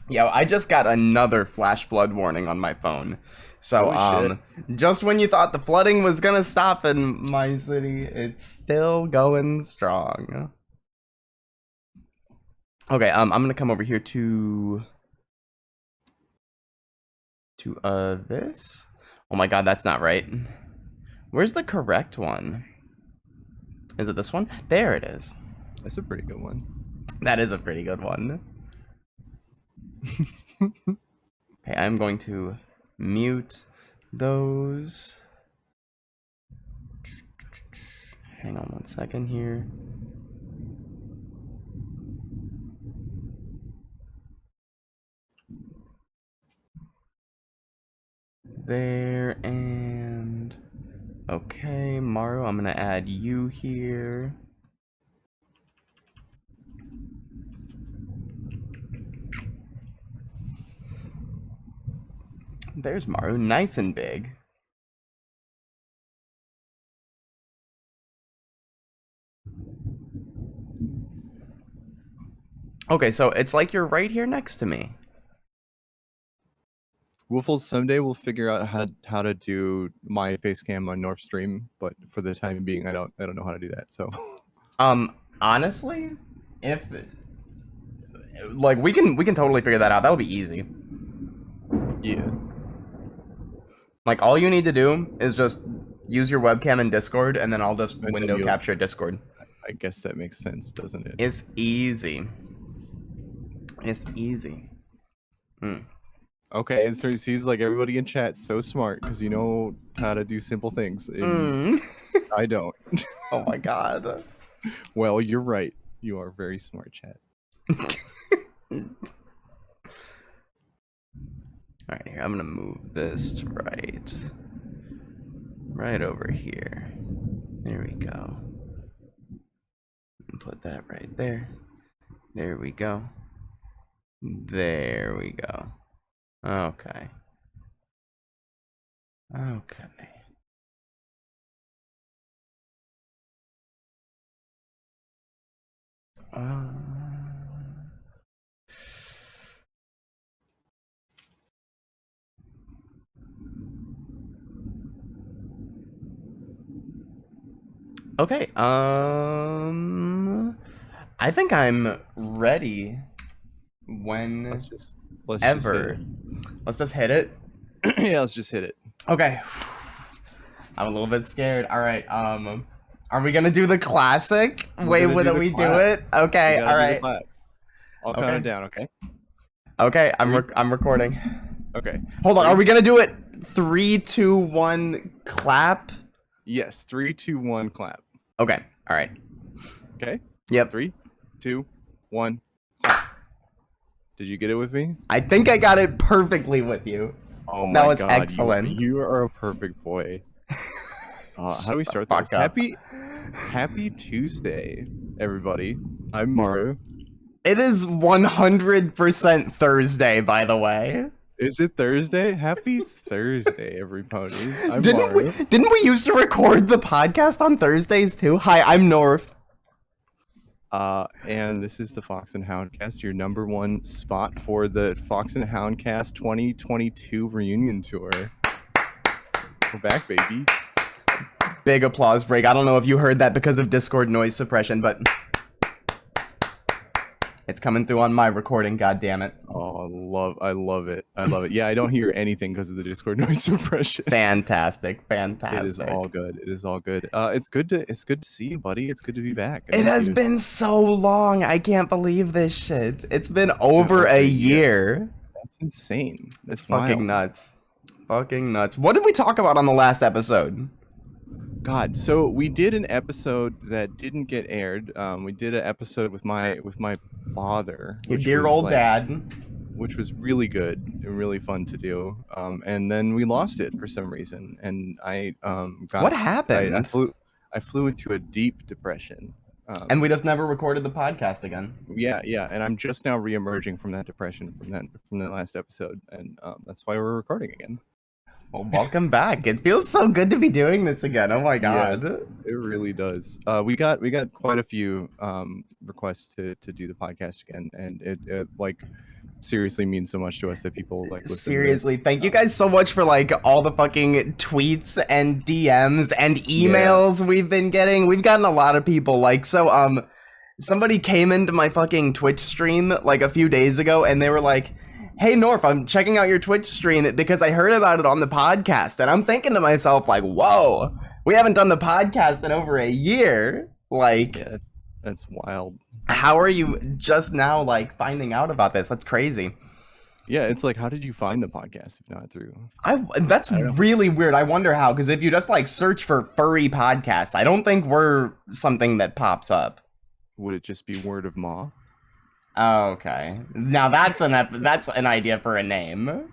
Yo, I just got another flash flood warning on my phone. So, Holy shit. just when you thought the flooding was gonna stop in my city, it's still going strong. Okay, I'm gonna come over here to this. Oh my god, that's not right. Where's the correct one? Is it this one? There it is. That's a pretty good one. That is a pretty good one. Okay, I'm going to mute those. Hang on one second here. There, and okay, Maru, I'm gonna add you here. There's Maru, nice and big. Okay, so it's like you're right here next to me. Woofles, someday we'll figure out how to do my face cam on North Stream, but for the time being, I don't know how to do that. So, Honestly, if like we can totally figure that out. That'll be easy. yeah. Like all you need to do is just use your webcam in Discord, and then I'll just And then window capture Discord. I guess that makes sense, doesn't it? It's easy. It's easy. Okay, and so it seems like everybody in chat's so smart because you know how to do simple things. And I don't. Oh my god. Well, you're right. You are very smart, chat. Alright, here, I'm gonna move this to right over here. There we go. And put that right there. There we go. There we go. Okay. Okay. Okay, I think I'm ready when Let's just hit ever. Let's just hit it. it. Yeah, let's just hit it. Okay. I'm a little bit scared. All right. Are we gonna do the classic way that we do it? Okay. All right. I'll count it down. Okay. Okay. I'm recording. Okay. Hold on. Are we gonna do it? 3, 2, 1, clap. Yes. 3, 2, 1, clap. Okay. All right. Okay. Yep. 3, 2, 1, clap. Did you get it with me? I think I got it perfectly with you. Oh my That was god! excellent. You are a perfect boy. How do we start this? Happy Tuesday, everybody. I'm Maru. It is 100% Thursday, by the way. Is it Thursday? Happy Thursday, everybody. I'm Maru. Didn't we used to record the podcast on Thursdays too? Hi, I'm North. And this is the Fox and Houndcast, your #1 spot for the Fox and Houndcast 2022 reunion tour. We're back, baby. Big applause break. I don't know if you heard that because of Discord noise suppression, but it's coming through on my recording, god damn it. Oh, I love it. I love it. Yeah, I don't hear anything because of the Discord noise suppression. Fantastic. It is all good. It is all good. It's good to see you, buddy. It's good to be back. It has been so long. I can't believe this shit. It's been over a year. That's insane. That's fucking nuts. Fucking nuts. What did we talk about on the last episode? God, so we did an episode that didn't get aired. We did an episode with my father, your dear old dad, which was really good and really fun to do. And then we lost it for some reason, and what happened? I flew into a deep depression. And we just never recorded the podcast again. Yeah, and I'm just now reemerging from that depression from that last episode, and that's why we're recording again. Well, welcome back. It feels so good to be doing this again. Oh my god. Yeah, it really does. We got quite a few requests to do the podcast again, and it like seriously means so much to us that people like listen Seriously, to this. thank you guys so much for like all the fucking tweets and DMs and emails we've been getting. We've gotten a lot of people like somebody came into my fucking Twitch stream like a few days ago and they were like, "Hey Norf, I'm checking out your Twitch stream because I heard about it on the podcast." And I'm thinking to myself like, "Whoa, we haven't done the podcast in over a year." Like, Yeah, that's wild. how are you just now like finding out about this? That's crazy. Yeah, it's like, how did you find the podcast if not through? That's really weird. I wonder how, because if you just like search for furry podcasts, I don't think we're something that pops up. Would it just be word of maw? Oh, okay. Now that's an idea for a name.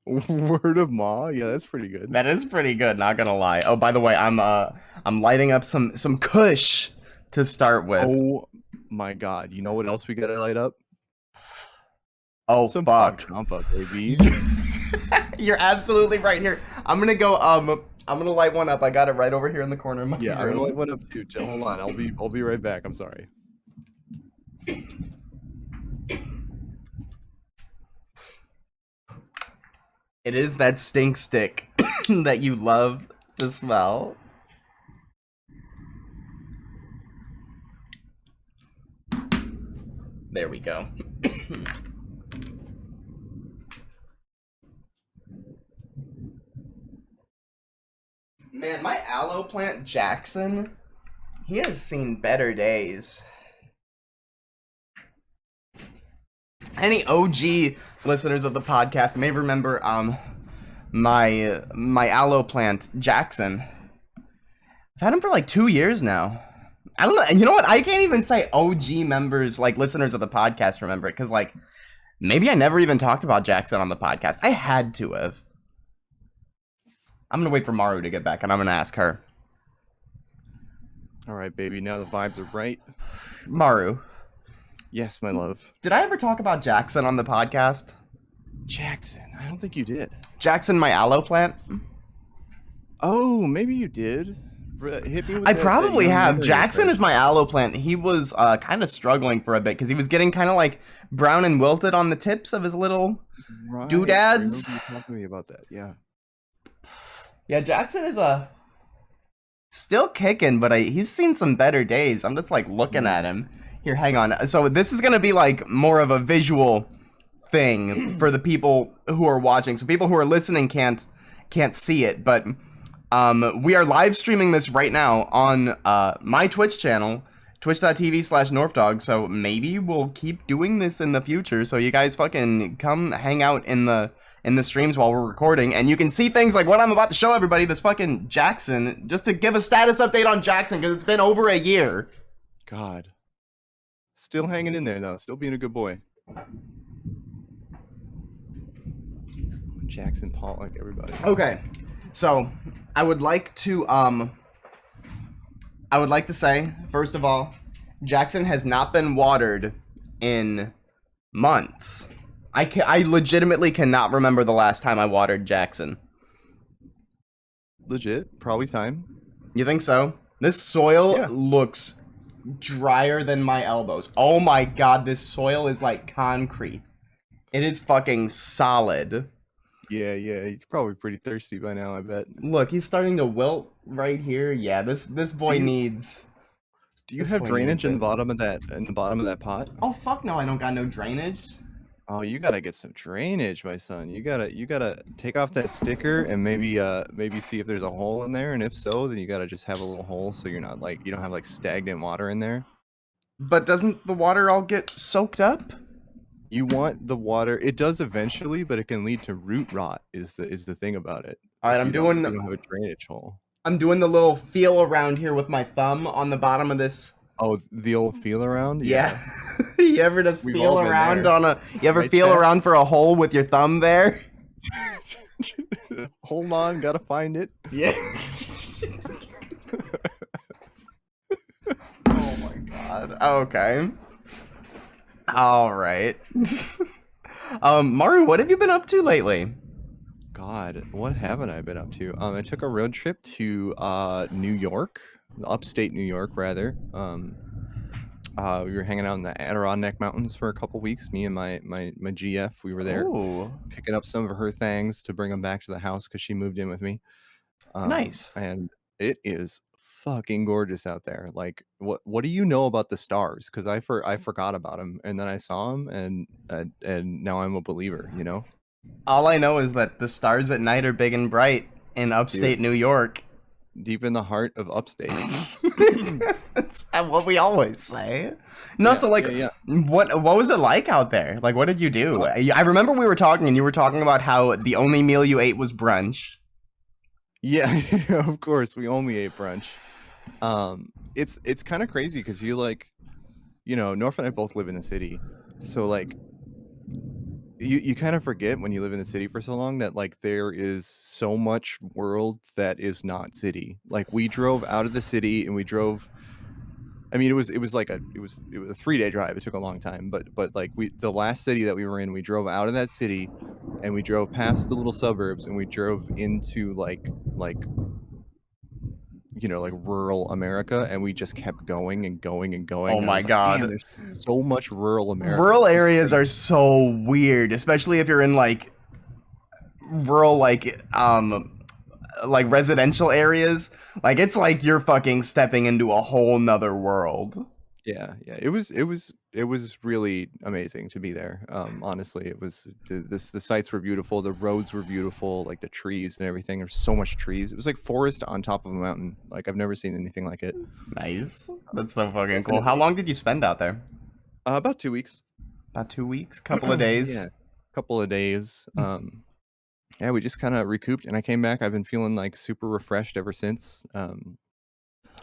Word of maw? Yeah, that's pretty good. That is pretty good, not gonna lie. Oh, by the way, I'm lighting up some kush to start with. Oh my god. You know what else we gotta light up? Oh, Some fuck. Champa, baby. You're absolutely right here. I'm gonna go I'm gonna light one up. I got it right over here in the corner of my Yeah, I'm room. gonna light one up too. Hold on, I'll be right back. I'm sorry. It is that stink stick that you love to smell. There we go. Man, my aloe plant Jackson, he has seen better days. Any OG listeners of the podcast may remember my aloe plant Jackson. I've had him for like 2 years now. I don't know. And you know what? I can't even say OG members, like listeners of the podcast, remember it, because like maybe I never even talked about Jackson on the podcast. I had to have. I'm gonna wait for Maru to get back, and I'm gonna ask her. All right, baby. Now the vibes are right. Maru, Yes, my love. did I ever talk about Jackson on the podcast? Jackson. I don't think you did. Jackson, my aloe plant? Oh, maybe you did. Hit me with I that probably young have. memory Jackson refresh. is my aloe plant. He was kind of struggling for a bit because he was getting kind of like brown and wilted on the tips of his little Right, doodads. I remember you talking to me about that. Yeah. Yeah, Jackson is still kicking, but he's seen some better days. I'm just like looking at him. Here, hang on. So this is gonna be like more of a visual thing for the people who are watching. So people who are listening can't see it, but we are live streaming this right now on my Twitch channel, twitch.tv/Norfdog. So maybe we'll keep doing this in the future. So you guys fucking come hang out in the streams while we're recording, and you can see things like what I'm about to show everybody. This fucking Jackson, just to give a status update on Jackson because it's been over a year. God. Still hanging in there though. Still being a good boy. Jackson Paul, like everybody. Okay, so I would like to say, first of all, Jackson has not been watered in months. I legitimately cannot remember the last time I watered Jackson. Legit. Probably time. You think so? This soil Yeah. looks drier than my elbows. Oh my god, this soil is like concrete. It is fucking solid. Yeah. He's probably pretty thirsty by now, I bet. Look, he's starting to wilt right here. Yeah, this boy needs. Do you This have boy drainage needs in it. the bottom of that pot? Oh fuck no, I don't got no drainage. Oh, you gotta get some drainage, my son. You gotta take off that sticker and maybe see if there's a hole in there, and if so, then you gotta just have a little hole so you're not like you don't have like stagnant water in there. But doesn't the water all get soaked up? You want the water. It does eventually, but it can lead to root rot. Is the thing about it? All right, If I'm you don't- doing if you don't have a drainage hole. I'm doing the little feel around here with my thumb on the bottom of this. Oh, the old feel around. Yeah. You ever just We've feel all been around there. on a? You ever Right, feel Chad? around for a hole with your thumb there? Hold on, gotta find it. Yeah. Oh my god. Okay. All right. Maru, what have you been up to lately? God, what haven't I been up to? I took a road trip to New York, upstate New York, rather. We were hanging out in the Adirondack Mountains for a couple weeks. Me and my GF, we were there Ooh, picking up some of her things to bring them back to the house because she moved in with me. nice. And it is fucking gorgeous out there. Like, what do you know about the stars? Because I forgot about them, and then I saw them, and now I'm a believer. You know, All I know is that the stars at night are big and bright in dude, upstate New York. deep in the heart of upstate. That's what we always say. No, Yeah, so like, yeah, yeah. what was it like out there? Like, what did you do? Uh, I remember we were talking, and you were talking about how the only meal you ate was brunch. yeah, of course, we only ate brunch. It's kind of crazy because you like, North and I both live in the city, so like you kind of forget when you live in the city for so long that like there is so much world that is not city. Like we drove out of the city and we drove. I mean, it was a 3-day drive. It took a long time, but like the last city that we were in, we drove out of that city, and we drove past the little suburbs, and we drove into like rural America, and we just kept going and going and going. Oh And I my was like, damn, god. there's so much rural America. Rural This is areas are crazy. so weird, especially if you're in like rural like residential areas. Like it's like you're fucking stepping into a whole nother world. Yeah, yeah. It was really amazing to be there. Honestly, it was the sights were beautiful, the roads were beautiful, like the trees and everything. There's so much trees. It was like forest on top of a mountain. Like I've never seen anything like it. Nice. That's so fucking cool. How Definitely. long did you spend out there? About 2 weeks. About 2 weeks, couple of days. Yeah, couple of days. Yeah, we just kind of recouped, and I came back. I've been feeling like super refreshed ever since. I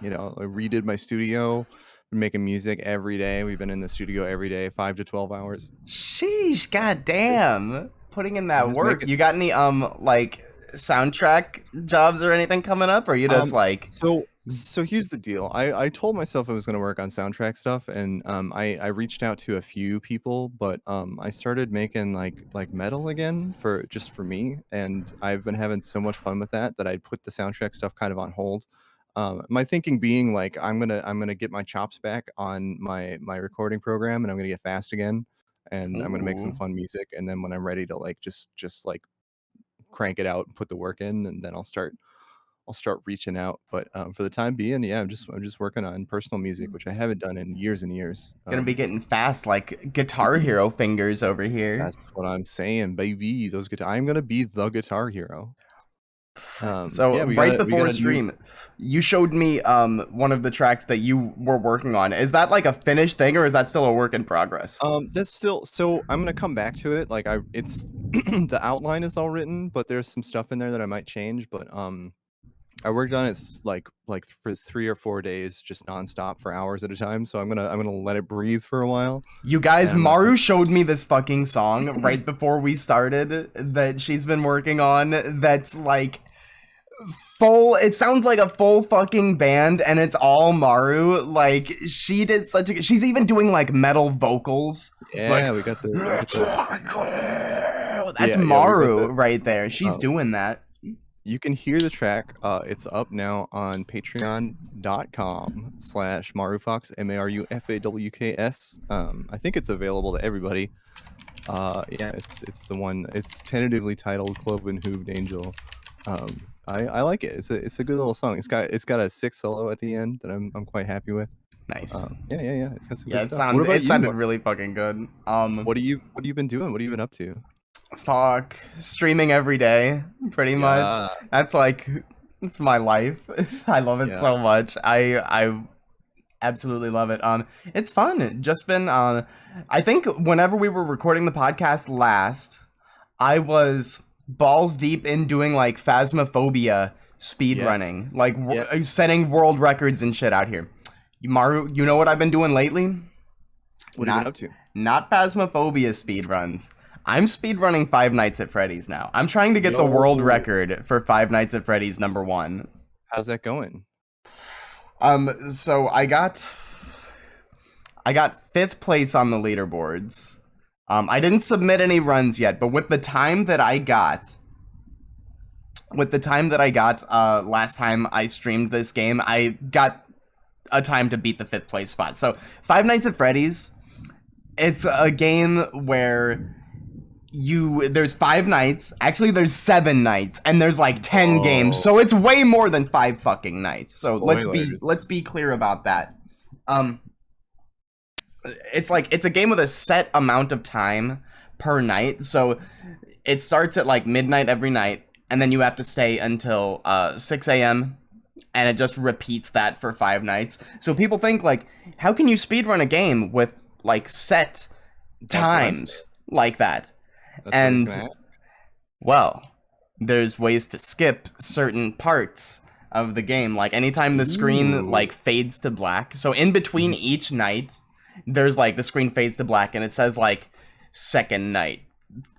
redid my studio. Been making music every day. We've been in the studio every day, 5 to 12 hours. Sheesh, goddamn. Putting in that Just work. making. You got any like soundtrack jobs or anything coming up, or you just like So here's the deal. I told myself I was going to work on soundtrack stuff, and I reached out to a few people, but I started making like metal again for me, and I've been having so much fun with that I put the soundtrack stuff kind of on hold. My thinking being like I'm gonna get my chops back on my recording program, and I'm gonna get fast again, and I'm gonna make some ooh. fun music, and then when I'm ready to like just like crank it out and put the work in, and then I'll start reaching out. But for the time being, yeah, I'm just working on personal music, which I haven't done in years and years. Gonna be getting fast like Guitar Hero fingers over here. That's what I'm saying, baby. Those guitar. I'm gonna be the guitar hero. So Yeah, we got right a we before got a new. stream, you showed me one of the tracks that you were working on. Is that like a finished thing or is that still a work in progress? That's still. So I'm gonna come back to it. Like it's the outline is all written, but there's some stuff in there that I might change. But I worked on it like for 3 or 4 days, just nonstop for hours at a time. So I'm gonna let it breathe for a while, You guys, and I'm gonna. Maru showed me this fucking song right before we started that she's been working on that's like full, it sounds like a full fucking band and it's all Maru. Like she did such a, she's even doing like metal vocals. Like Yeah, we got the. that's Yeah, we got Maru the. right there. She's Uh, doing that. you can hear the track. It's up now on patreon.com/Marufox, MARUFAWKS. I think it's available to everybody. Yeah, it's the one. It's tentatively titled Cloven Hooved Angel. I like it. It's a good little song. It's got a 6 solo at the end that I'm quite happy with. Nice. Yeah. It's got some Yeah, good stuff. What about it you? sounded really fucking good. What have you been doing? What have you been up to? Fuck, streaming every day, pretty much. Yeah, That's like, it's my life. I love it yeah. so much. I absolutely love it. It's fun. Just been I think whenever we were recording the podcast last, I was balls deep in doing like Phasmophobia speed Yes. running, like Yep. setting world records and shit out here. Maru, you know what I've been doing lately? What have you been Not up to? not Phasmophobia speed runs. I'm speed running Five Nights at Freddy's now. I'm trying to get the world Yo, record for Five Nights at Freddy's #1. how's that going? So I got fifth place on the leaderboards. I didn't submit any runs yet, but with the time that I got, last time I streamed this game, I got a time to beat the 5th place spot. So Five Nights at Freddy's, it's a game where there's 5 nights, actually there's 7 nights, and there's like 10 games, so it's way more than 5 fucking nights. So let's be clear about that. It's a game with a set amount of time per night, so it starts at like midnight every night, and then you have to stay until 6 a.m. and it just repeats that for 5 nights. So people think like, how can you speedrun a game with like set times like that? And well, there's ways to skip certain parts of the game, like anytime the screen like fades to black. So in between each night, there's like the screen fades to black and it says like second night,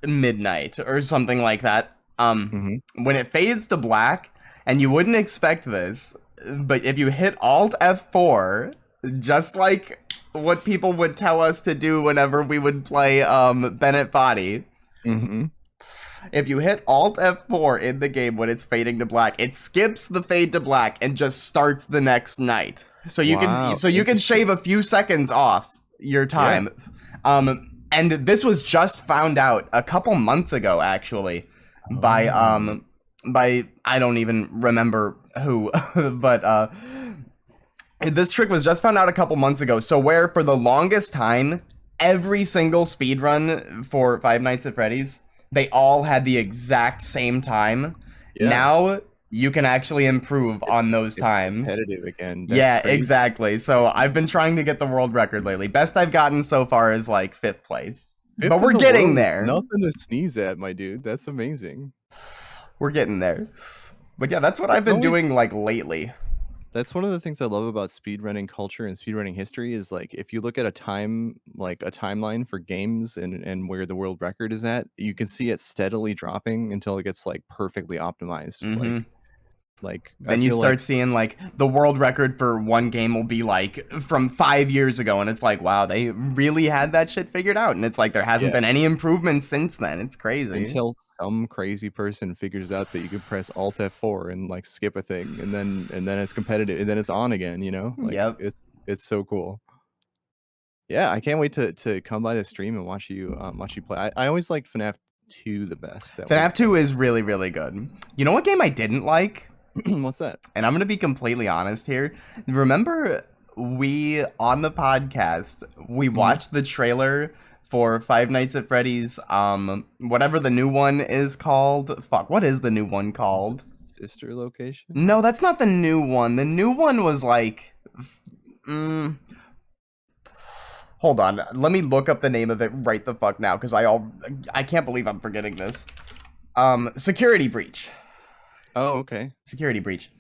midnight, or something like that. When it fades to black, and you wouldn't expect this, but if you hit Alt F4, just like what people would tell us to do whenever we would play Bennett Foddy, if you hit Alt F4 in the game when it's fading to black, it skips the fade to black and just starts the next night. So you can shave a few seconds off your time. Yeah. And this was just found out a couple months ago, actually, by I don't even remember who, but this trick was just found out a couple months ago. So where for the longest time, every single speedrun for Five Nights at Freddy's, they all had the exact same time. Yeah. Now you can actually improve on those times. Competitive again. That's crazy. Exactly. So I've been trying to get the world record lately. Best I've gotten so far is like 5th place. But we're getting there. Nothing to sneeze at, my dude. That's amazing. We're getting there. But yeah, that's what I've been doing like lately. That's one of the things I love about speedrunning culture and speedrunning history is like if you look at a timeline for games and where the world record is at, you can see it steadily dropping until it gets like perfectly optimized. Like then you start seeing like the world record for one game will be like from 5 years ago, and it's like, wow, they really had that shit figured out, and it's like there hasn't been any improvement since then. It's crazy until some crazy person figures out that you can press Alt F4 and like skip a thing, and then it's competitive, and then it's on again. You know, like, it's so cool. Yeah, I can't wait to come by the stream and watch you play. I always liked FNAF 2 the best. FNAF 2 is really, really good. You know what game I didn't like? What's that? And I'm going to be completely honest here. Remember we, on the podcast, we watched the trailer for Five Nights at Freddy's, whatever the new one is called. Fuck, what is the new one called? Sister Location? No, that's not the new one. The new one was like... Hold on, let me look up the name of it right the fuck now, because I can't believe I'm forgetting this. Security Breach. Oh, okay. Security Breach.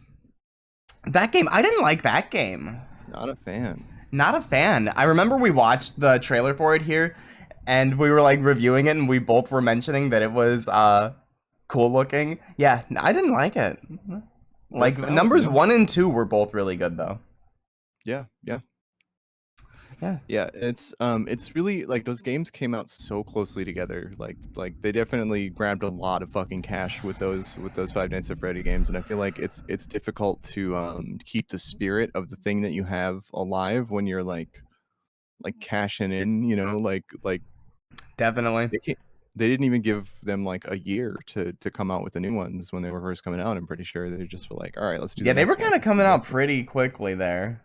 That game, I didn't like that game. Not a fan. Not a fan. I remember we watched the trailer for it here, and we were like reviewing it, and we both were mentioning that it was cool looking. Yeah, I didn't like it. Like numbers 1 and 2 were both really good though. Yeah. Yeah. It's really like those games came out so closely together. Like they definitely grabbed a lot of fucking cash with those Five Nights at Freddy games, and I feel like it's difficult to keep the spirit of the thing that you have alive when you're like cashing in, you know, like definitely. They didn't even give them like a year to come out with the new ones when they were first coming out. I'm pretty sure they just were like, all right, let's do. Yeah, they were kind of coming out pretty quickly there.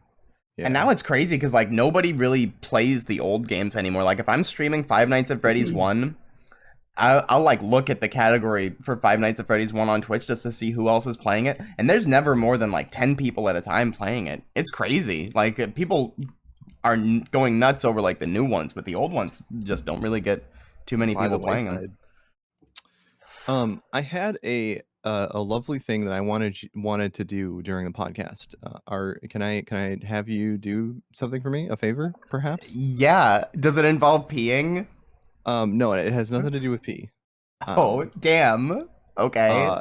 Yeah. And now it's crazy because like nobody really plays the old games anymore. Like if I'm streaming Five Nights at Freddy's 1, I'll like look at the category for Five Nights at Freddy's 1 on Twitch just to see who else is playing it. And there's never more than like 10 people at a time playing it. It's crazy. Like people are going nuts over like the new ones, but the old ones just don't really get too many people playing them. I had a lovely thing that I wanted to do during the podcast. Can I have you do something for me? A favor, perhaps? Yeah. Does it involve peeing? No, it has nothing to do with pee. Oh, damn. Okay.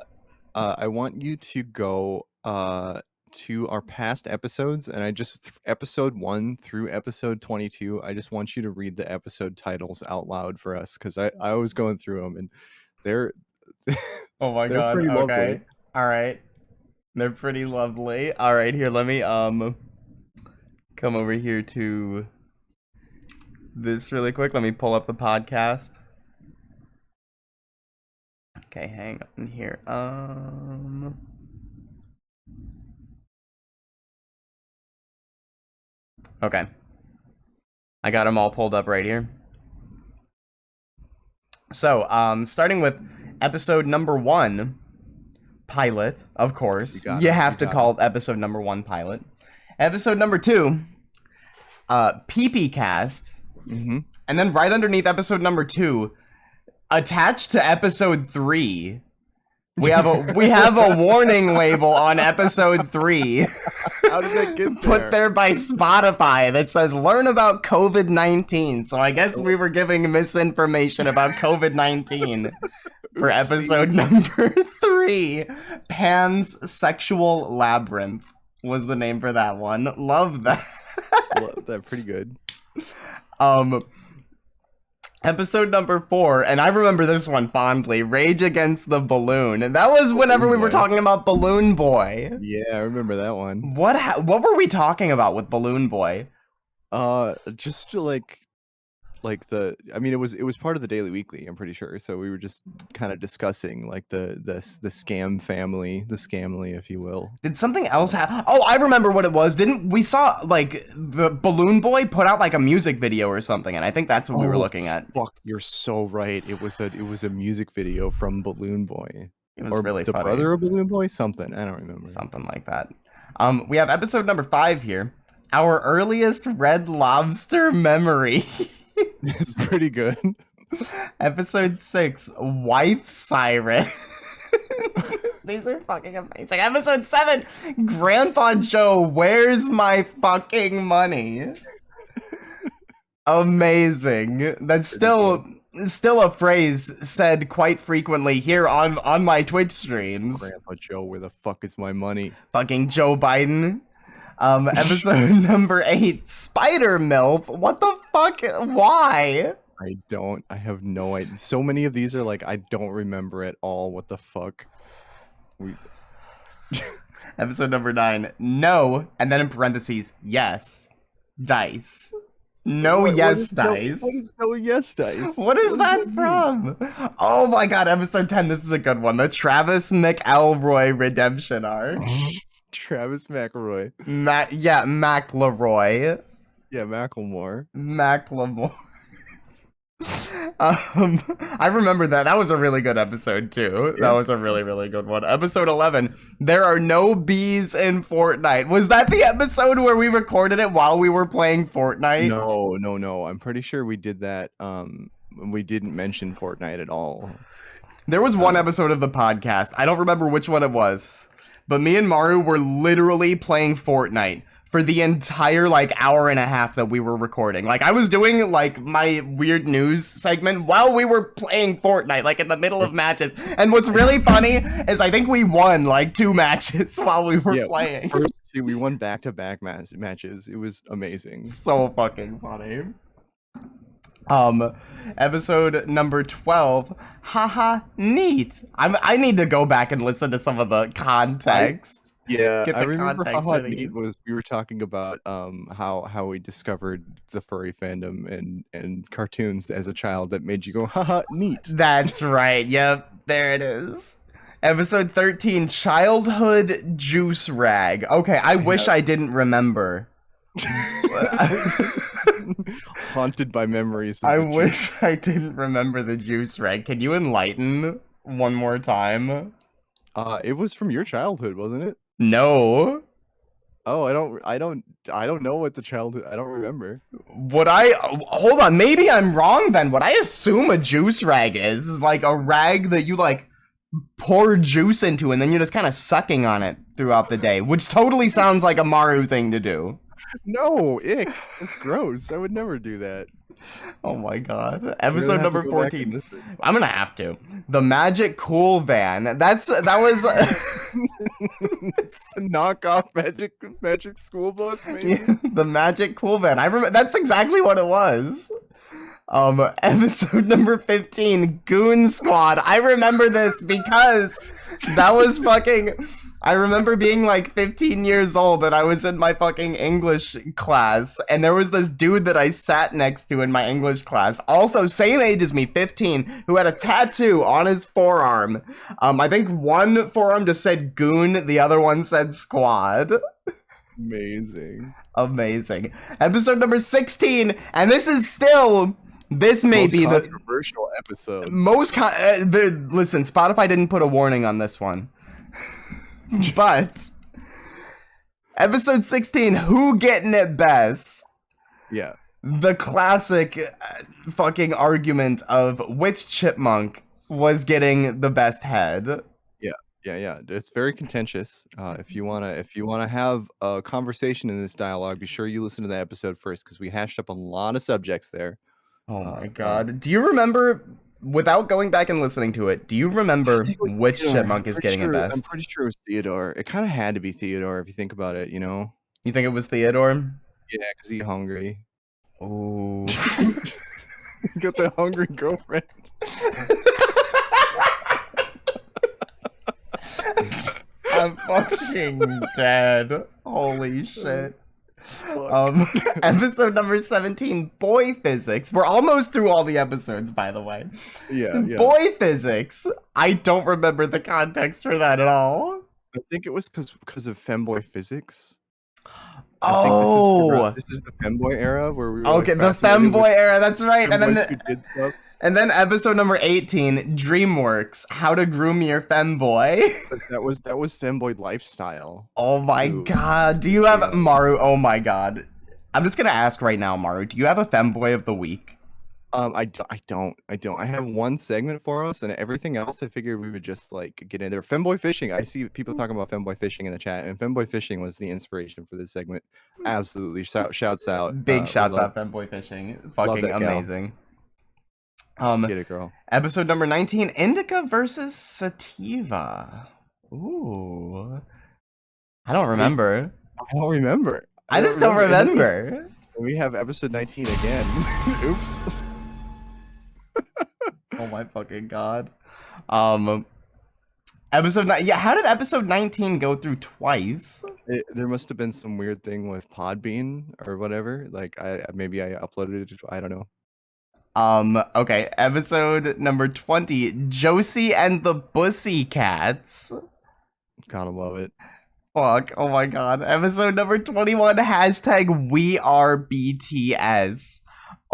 I want you to go to our past episodes, and episode 1 through episode 22. I just want you to read the episode titles out loud for us, because I was going through them, and they're oh my god. Okay. Lovely. All right. They're pretty lovely. All right, here, let me come over here to this really quick. Let me pull up the podcast. Okay, hang on here. Okay. I got them all pulled up right here. So, starting with episode number 1, pilot, of course. You have to call episode number 1 pilot. Episode number 2, PP cast. Mm-hmm. And then right underneath episode number 2, attached to episode 3, we have a warning label on episode 3. How did that get there? Put there by Spotify that says learn about COVID-19. So I guess we were giving misinformation about COVID-19 for episode number 3. Pan's Sexual Labyrinth was the name for that one. Love that. Love that. Pretty good. Episode number 4, and I remember this one fondly, Rage Against the Balloon. And that was whenever we were talking about Balloon Boy. Yeah, I remember that one. What were we talking about with Balloon Boy? Just I mean, it was part of the Daily Weekly, I'm pretty sure. So we were just kind of discussing like the scam family, the scamly, if you will. Did something else happen? Oh, I remember what it was. Didn't we saw like the Balloon Boy put out like a music video or something? And I think that's what we were looking at. Fuck, you're so right. It was a music video from Balloon Boy. It was really the funny. Brother of Balloon Boy, something. I don't remember. Something like that. We have episode number 5 here. Our earliest Red Lobster memory. It's pretty good. Episode 6, Wife Siren. These are fucking amazing. Episode 7, Grandpa Joe, where's my fucking money? Amazing. That's still a phrase said quite frequently here on my Twitch streams. Grandpa Joe, where the fuck is my money? Fucking Joe Biden. Episode number 8, Spider MILF. What the fuck? Why? I have no idea. So many of these are like, I don't remember at all. What the fuck? Episode number 9, no, and then in parentheses, yes, dice. No, yes, dice. What is no yes dice? What is that from? Oh my god, episode 10, this is a good one. The Travis McElroy redemption arc. Travis McElroy. McElroy. Yeah, Macklemore. I remember that. That was a really good episode too. That was a really, really good one. Episode 11. There are no bees in Fortnite. Was that the episode where we recorded it while we were playing Fortnite? No. I'm pretty sure we did that. We didn't mention Fortnite at all. There was one episode of the podcast. I don't remember which one it was. But me and Maru were literally playing Fortnite for the entire, like, hour and a half that we were recording. Like, I was doing, like, my weird news segment while we were playing Fortnite, like, in the middle of matches. And what's really funny is I think we won, like, 2 matches while we were playing. First 2, we won back-to-back matches. It was amazing. So fucking funny. Episode number 12, haha, neat. I need to go back and listen to some of the context. I remember how neat was. We were talking about how we discovered the furry fandom and cartoons as a child that made you go haha neat. That's right. Yep, there it is. Episode 13, childhood juice rag. Okay, I wish I didn't remember. Haunted by memories. I wish I didn't remember the juice rag. Can you enlighten one more time? It was from your childhood, wasn't it? No. Oh, I don't know what the childhood. I don't remember. Hold on, maybe I'm wrong then. What I assume a juice rag is like a rag that you like pour juice into and then you're just kind of sucking on it throughout the day, which totally sounds like a Maru thing to do. No, ick. That's gross. I would never do that. Oh my god. Episode number 14. I'm gonna have to. The Magic Cool Van. That was it's the knockoff magic school bus, maybe? Yeah, the Magic Cool Van. I remember that's exactly what it was. Episode number 15, Goon Squad. I remember this because that was fucking I remember being like 15 years old and I was in my fucking English class and there was this dude that I sat next to in my English class, also same age as me, 15, who had a tattoo on his forearm. I think one forearm just said goon, the other one said squad. Amazing. Amazing. Episode number 16, and this is still... This may Most be the controversial episode. listen, Spotify didn't put a warning on this one. But episode 16, who getting it best? Yeah. The classic fucking argument of which chipmunk was getting the best head. Yeah. It's very contentious. If you wanna have a conversation in this dialogue, be sure you listen to that episode first because we hashed up a lot of subjects there. Oh my god. Do you remember, without going back and listening to it, do you remember which chipmunk is getting it best? I'm pretty sure it was Theodore. It kind of had to be Theodore if you think about it, you know? You think it was Theodore? Yeah, because he's hungry. Oh. Got that hungry girlfriend. I'm fucking dead. Holy shit. Episode number 17, boy physics. We're almost through all the episodes, by the way. Yeah. Boy physics. I don't remember the context for that at all. I think it was because of femboy physics. Oh, this is the femboy era where we were okay, the femboy era. That's right. And then episode number 18, DreamWorks, how to groom your femboy. That was femboy lifestyle. Oh my god. Do you have Maru? Oh my god. I'm just gonna ask right now, Maru. Do you have a femboy of the week? I don't. I have one segment for us, and everything else I figured we would just like get in there. Femboy fishing. I see people talking about femboy fishing in the chat, and femboy fishing was the inspiration for this segment. Absolutely, shouts out. Big shouts out, femboy fishing. Fucking amazing. Get it, girl. Episode number 19, Indica versus Sativa. Ooh, I don't remember. I just don't remember. We have episode 19 again. Oops. Oh my fucking god. Episode 9. Yeah, how did episode 19 go through twice? There must have been some weird thing with Podbean or whatever. Like maybe I uploaded it. I don't know. Okay. Episode number 20, Josie and the Pussycats. Gotta love it. Fuck. Oh my god. Episode number 21, hashtag we are BTS.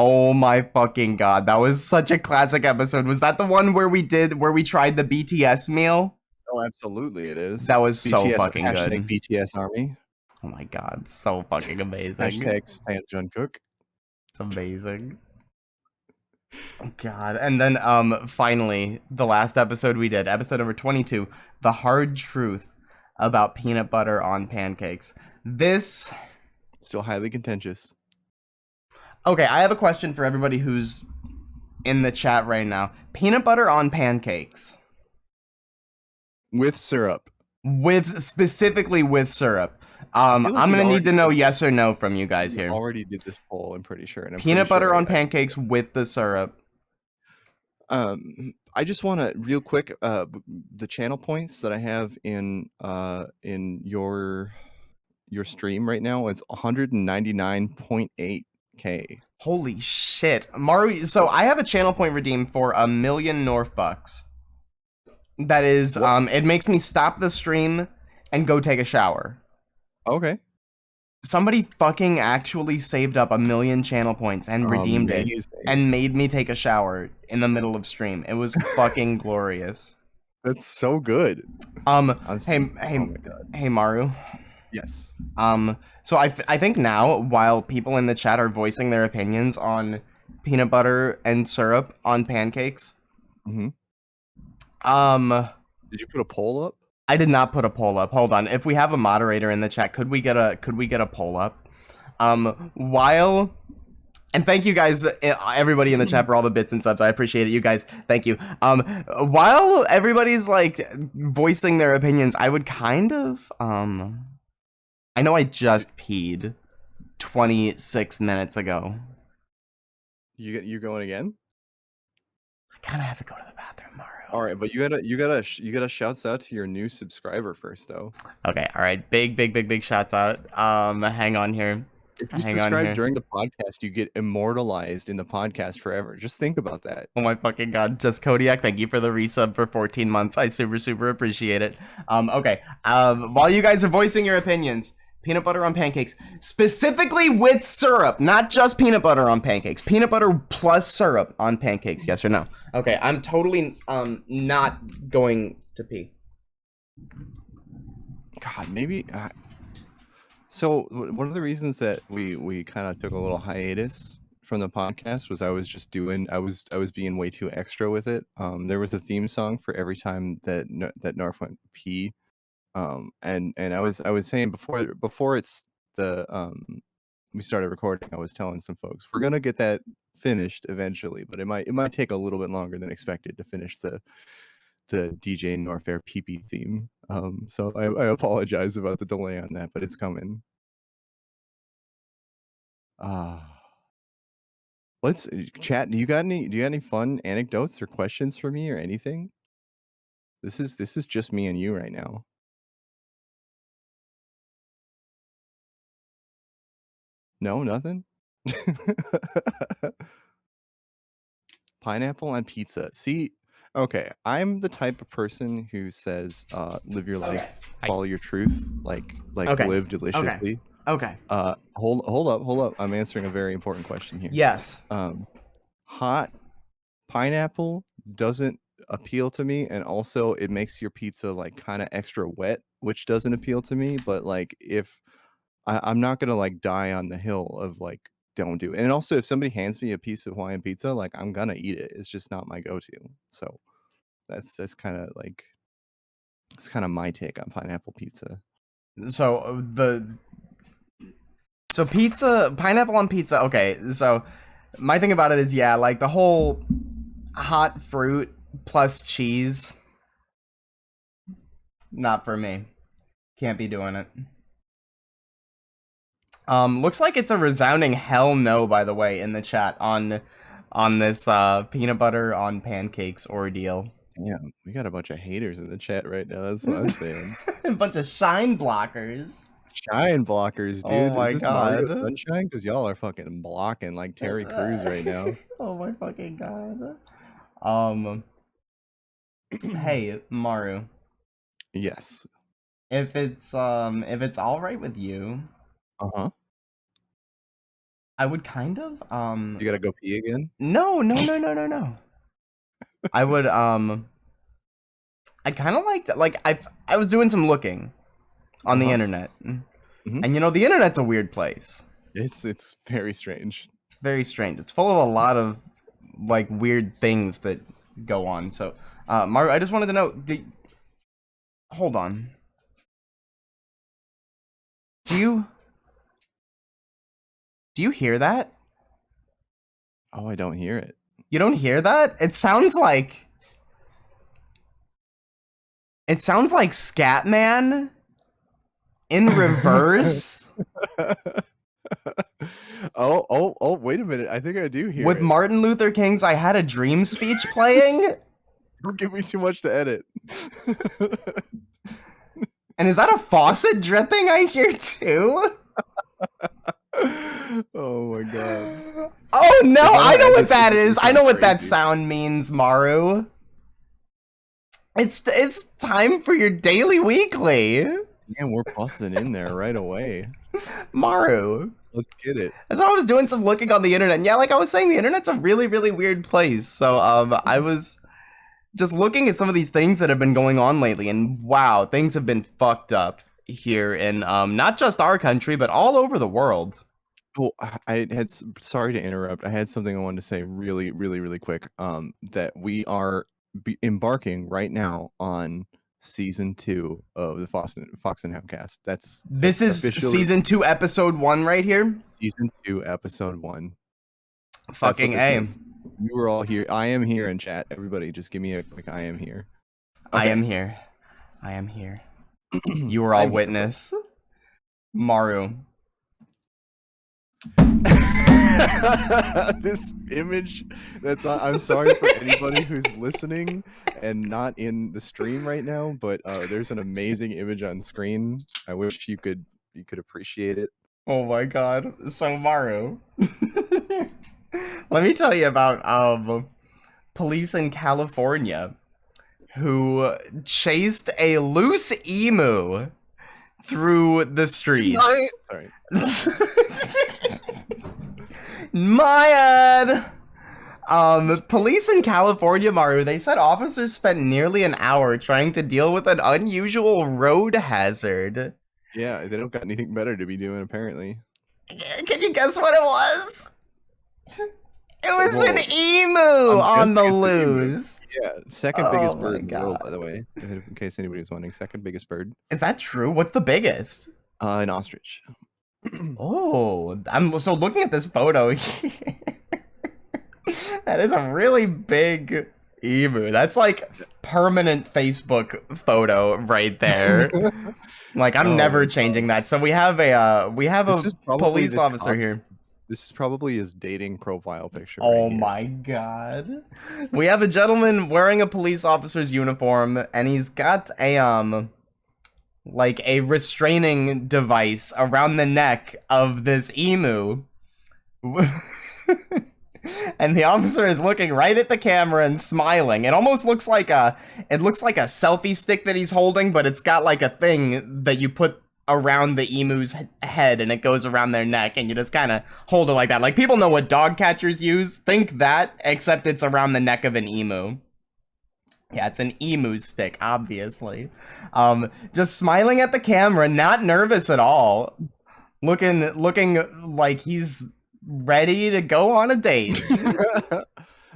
Oh my fucking god. That was such a classic episode. Was that the one where we tried the BTS meal? Oh, absolutely it is. That was BTS, so fucking good. BTS Army. Oh my god. So fucking amazing. Hashtag Stan Jungkook. It's amazing. God. And then finally, the last episode we did, episode number 22, The Hard Truth About Peanut Butter on Pancakes. This... Still highly contentious. Okay, I have a question for everybody who's in the chat right now. Peanut butter on pancakes. With syrup. Specifically with syrup. I'm gonna need to know yes or no from you guys here. Already did this poll, I'm pretty sure. And Peanut butter on pancakes with the syrup. I just want to real quick the channel points that I have in your stream right now is 199.8K. Holy shit. Maru, so I have a channel point redeemed for 1,000,000 North bucks. That is, it makes me stop the stream and go take a shower. Okay. Somebody fucking actually saved up 1,000,000 channel points and redeemed it and made me take a shower in the middle of stream. It was fucking glorious. That's so good. Hey Maru. Yes. So I think now, while people in the chat are voicing their opinions on peanut butter and syrup on pancakes, did you put a poll up? I did not put a poll up. Hold on. If we have a moderator in the chat, could we get a poll up? And thank you guys, everybody in the chat, for all the bits and subs. I appreciate it, you guys. Thank you. While everybody's like voicing their opinions, I would kind of I know I just peed 26 minutes ago. You're going again? kind of have to go to the bathroom, Maru. All right, but you gotta shouts out to your new subscriber first, though. Okay, all right. Big shouts out. Hang on here. If you Hang on subscribe here. during the podcast, you get immortalized in the podcast forever. Just think about that. Oh my fucking god. Just Kodiak, thank you for the resub for 14 months. I super appreciate it. Okay. While you guys are voicing your opinions, peanut butter on pancakes, specifically with syrup, not just peanut butter on pancakes. Peanut butter plus syrup on pancakes, yes or no? Okay, I'm totally not going to pee. God, maybe. So one of the reasons that we kind of took a little hiatus from the podcast was I was being way too extra with it. There was a theme song for every time that Narf went pee. And I was saying before it's the we started recording, I was telling some folks we're gonna get that finished eventually, but it might take a little bit longer than expected to finish the DJ Norfair PP theme. So I apologize about the delay on that, but it's coming. Let's chat. Do you got any fun anecdotes or questions for me or anything? This is just me and you right now. No, nothing. Pineapple on pizza. See, okay, I'm the type of person who says, live your life, follow your truth, like Okay. live deliciously. Okay. Hold up. I'm answering a very important question here. Yes. Hot pineapple doesn't appeal to me, and also it makes your pizza like kind of extra wet, which doesn't appeal to me. But like, if I'm not gonna like die on the hill of like don't do it. And also, if somebody hands me a piece of Hawaiian pizza, like I'm gonna eat it. It's just not my go-to. So that's kind of like that's kind of my take on pineapple pizza. So pizza, pineapple on pizza. Okay, so my thing about it is, yeah, like the whole hot fruit plus cheese, not for me. Can't be doing it. Looks like it's a resounding hell no, by the way, in the chat on this peanut butter on pancakes ordeal. Yeah, we got a bunch of haters in the chat right now. That's what I'm saying. A bunch of shine blockers. Shine blockers, dude. Oh my Is this god. Mario Sunshine? Because y'all are fucking blocking like Terry Crews right now. Oh my fucking god. Hey, Maru. Yes. If it's all right with you, Uh-huh. I would kind of You gotta go pee again? No. I would I'd kind of like I was doing some looking on the internet. Mhm. And you know, the internet's a weird place. It's very strange. It's very strange. It's full of a lot of like weird things that go on. So, Maru, I just wanted to know, hold on. Do you hear that? Oh, I don't hear it. You don't hear that? It sounds like Scatman in reverse. Oh, wait a minute. I think I do hear with it. Martin Luther King's I Had a Dream speech playing. Don't give me too much to edit. And is that a faucet dripping I hear too? Oh my god. Oh no, I know what that is. I know what that sound means, Maru. It's time for your daily weekly. Man, we're busting in there right away. Maru. Let's get it. That's why I was doing some looking on the internet. And yeah, like I was saying, the internet's a really, really weird place. So I was just looking at some of these things that have been going on lately, and wow, things have been fucked up here in not just our country, but all over the world. Oh, sorry to interrupt. I had something I wanted to say really, really, really quick. That we are embarking right now on season 2 of the Fox and Houndcast. This is season 2, episode 1 right here. Season 2, episode 1. Fucking A. You were all here. I am here in chat. Everybody, just give me a quick I am here. Okay. I am here. I am here. You were all witness. Maru. This image that's on, I'm sorry for anybody who's listening and not in the stream right now, but there's an amazing image on screen. I wish you could appreciate it. Oh my god. So Maru. Let me tell you about police in California who chased a loose emu through the streets. Sorry. My ad. Police in California, Maru, they said officers spent nearly an hour trying to deal with an unusual road hazard. Yeah, they don't got anything better to be doing apparently. Can you guess what it was? It was Whoa. an emu on the loose. Yeah, second biggest Oh bird my in the world, God. by the way, in case anybody's wondering. Second biggest bird. Is that true? What's the biggest? An ostrich. Oh, I'm so looking at this photo here. That is a really big emu. That's like permanent Facebook photo right there. Like I'm never changing that. So we have a This is probably police this officer cop's- here. This is probably his dating profile picture. Oh right here. my god. We have a gentleman wearing a police officer's uniform and he's got a like a restraining device around the neck of this emu. And the officer is looking right at the camera and smiling. It almost looks like a selfie stick that he's holding, but it's got like a thing that you put around the emu's head and it goes around their neck and you just kind of hold it like that. Like people know what dog catchers use. Think that, except it's around the neck of an emu. Yeah, it's an emu stick, obviously. Just smiling at the camera, not nervous at all. Looking like he's ready to go on a date.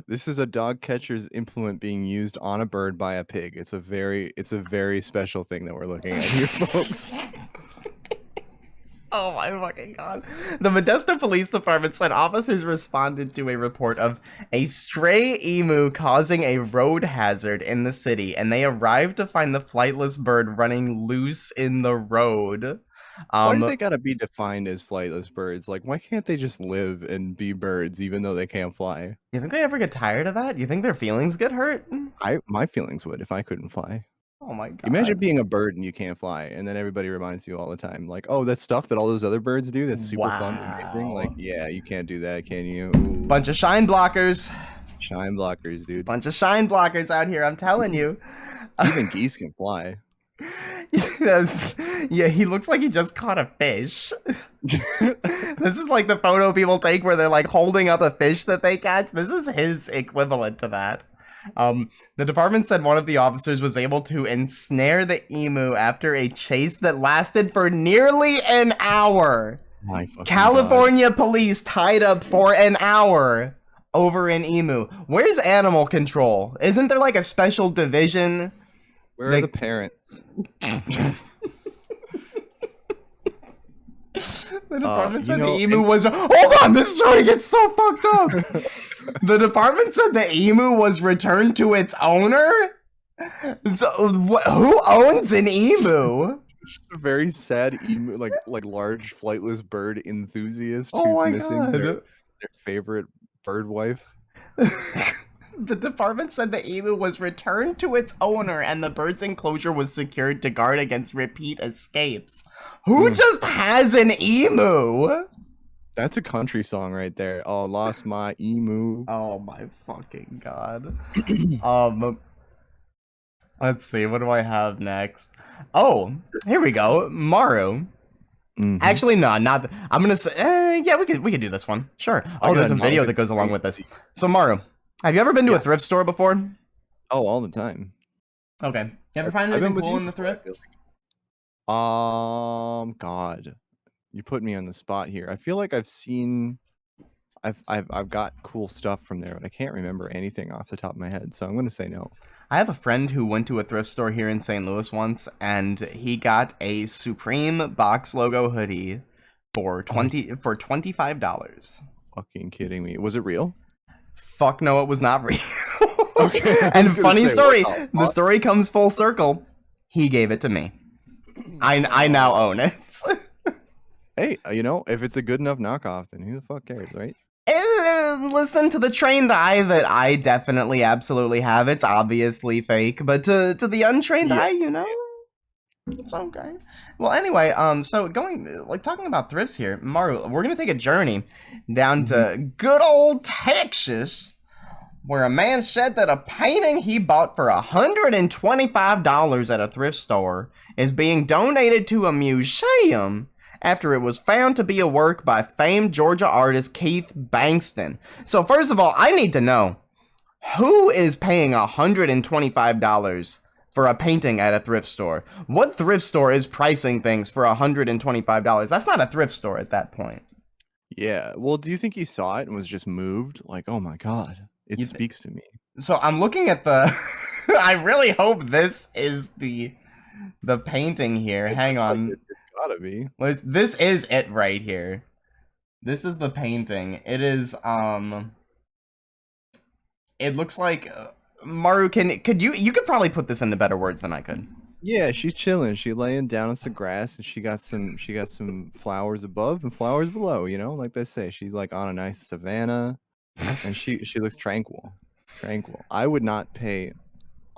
This is a dog catcher's implement being used on a bird by a pig. It's a very special thing that we're looking at here, folks. Oh my fucking god. The Modesto Police Department said officers responded to a report of a stray emu causing a road hazard in the city, and they arrived to find the flightless bird running loose in the road. Why do they gotta be defined as flightless birds? Like, why can't they just live and be birds even though they can't fly? You think they ever get tired of that? You think their feelings get hurt? My feelings would if I couldn't fly. Oh my god. Imagine being a bird and you can't fly, and then everybody reminds you all the time, like, oh, that stuff that all those other birds do that's super fun and amazing. Like, yeah, you can't do that, can you? Ooh. Bunch of shine blockers. Shine blockers, dude. Bunch of shine blockers out here, I'm telling you. Even geese can fly. Yes. Yeah, he looks like he just caught a fish. This is like the photo people take where they're like holding up a fish that they catch. This is his equivalent to that. The department said one of the officers was able to ensnare the emu after a chase that lasted for nearly an hour. My fucking California police tied up for an hour over an emu. Where's animal control? Isn't there like a special division? Where are the parents? The department said you know, the emu was. Hold on, this story gets so fucked up. The department said the emu was returned to its owner. So, who owns an emu? A very sad emu, like large flightless bird enthusiast Oh who's my missing god. their favorite bird wife. The department said the emu was returned to its owner and the bird's enclosure was secured to guard against repeat escapes. Who just has an emu? That's a country song right there. Oh, lost my emu. Oh my fucking god. Let's see, what do I have next? Oh, here we go. Maru. Actually, no, not. I'm gonna say, yeah, we could do this one. Sure. Oh, there's a video that goes along with this. So, Maru, have you ever been to a thrift store before? Oh, all the time. Okay. You ever find I've been anything with cool you in the before, I thrift? feel like. God, you put me on the spot here. I feel like I've got cool stuff from there, but I can't remember anything off the top of my head. So I'm gonna say no. I have a friend who went to a thrift store here in St. Louis once, and he got a Supreme box logo hoodie for $25. Fucking kidding me? Was it real? Fuck no, it was not real. Okay. And funny story, the story comes full circle. He gave it to me. I now own it. Hey, you know, if it's a good enough knockoff, then who the fuck cares, right? listen, to the trained eye that I definitely absolutely have, it's obviously fake, but to the untrained eye, you know, it's okay. Well, anyway, so talking about thrifts here, Maru, we're gonna take a journey down to good old Texas, where a man said that a painting he bought for $125 at a thrift store is being donated to a museum after it was found to be a work by famed Georgia artist Keith Bankston. So first of all, I need to know, who is paying $125 for a painting at a thrift store? What thrift store is pricing things for $125? That's not a thrift store at that point. Yeah. Well, do you think he saw it and was just moved? Like, oh my god, it speaks to me. So I'm looking at the... I really hope this is the painting here. Hang on. Like it's gotta be. This is it right here. This is the painting. It is, it looks like... Maru, could you could probably put this into better words than I could. Yeah, she's chilling. She laying down on some grass, and she got some flowers above and flowers below. You know, like they say, she's like on a nice savanna, and she looks tranquil. Tranquil. I would not pay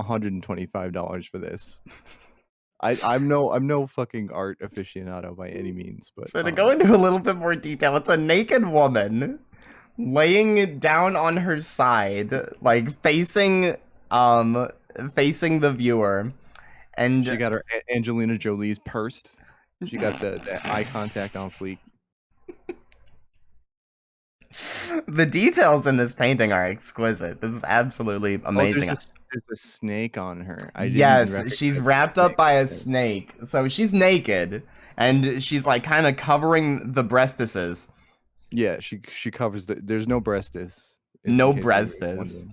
$125 for this. I'm no fucking art aficionado by any means, but so to go into a little bit more detail, it's a naked woman laying down on her side, like facing the viewer, and she got her Angelina Jolie's pursed. She got the eye contact on fleek. The details in this painting are exquisite. This is absolutely amazing. There's a snake on her. Yes, she's wrapped up by a snake. So she's naked, and she's like kind of covering the breastises. Yeah, she covers there's no breastis. No breastis.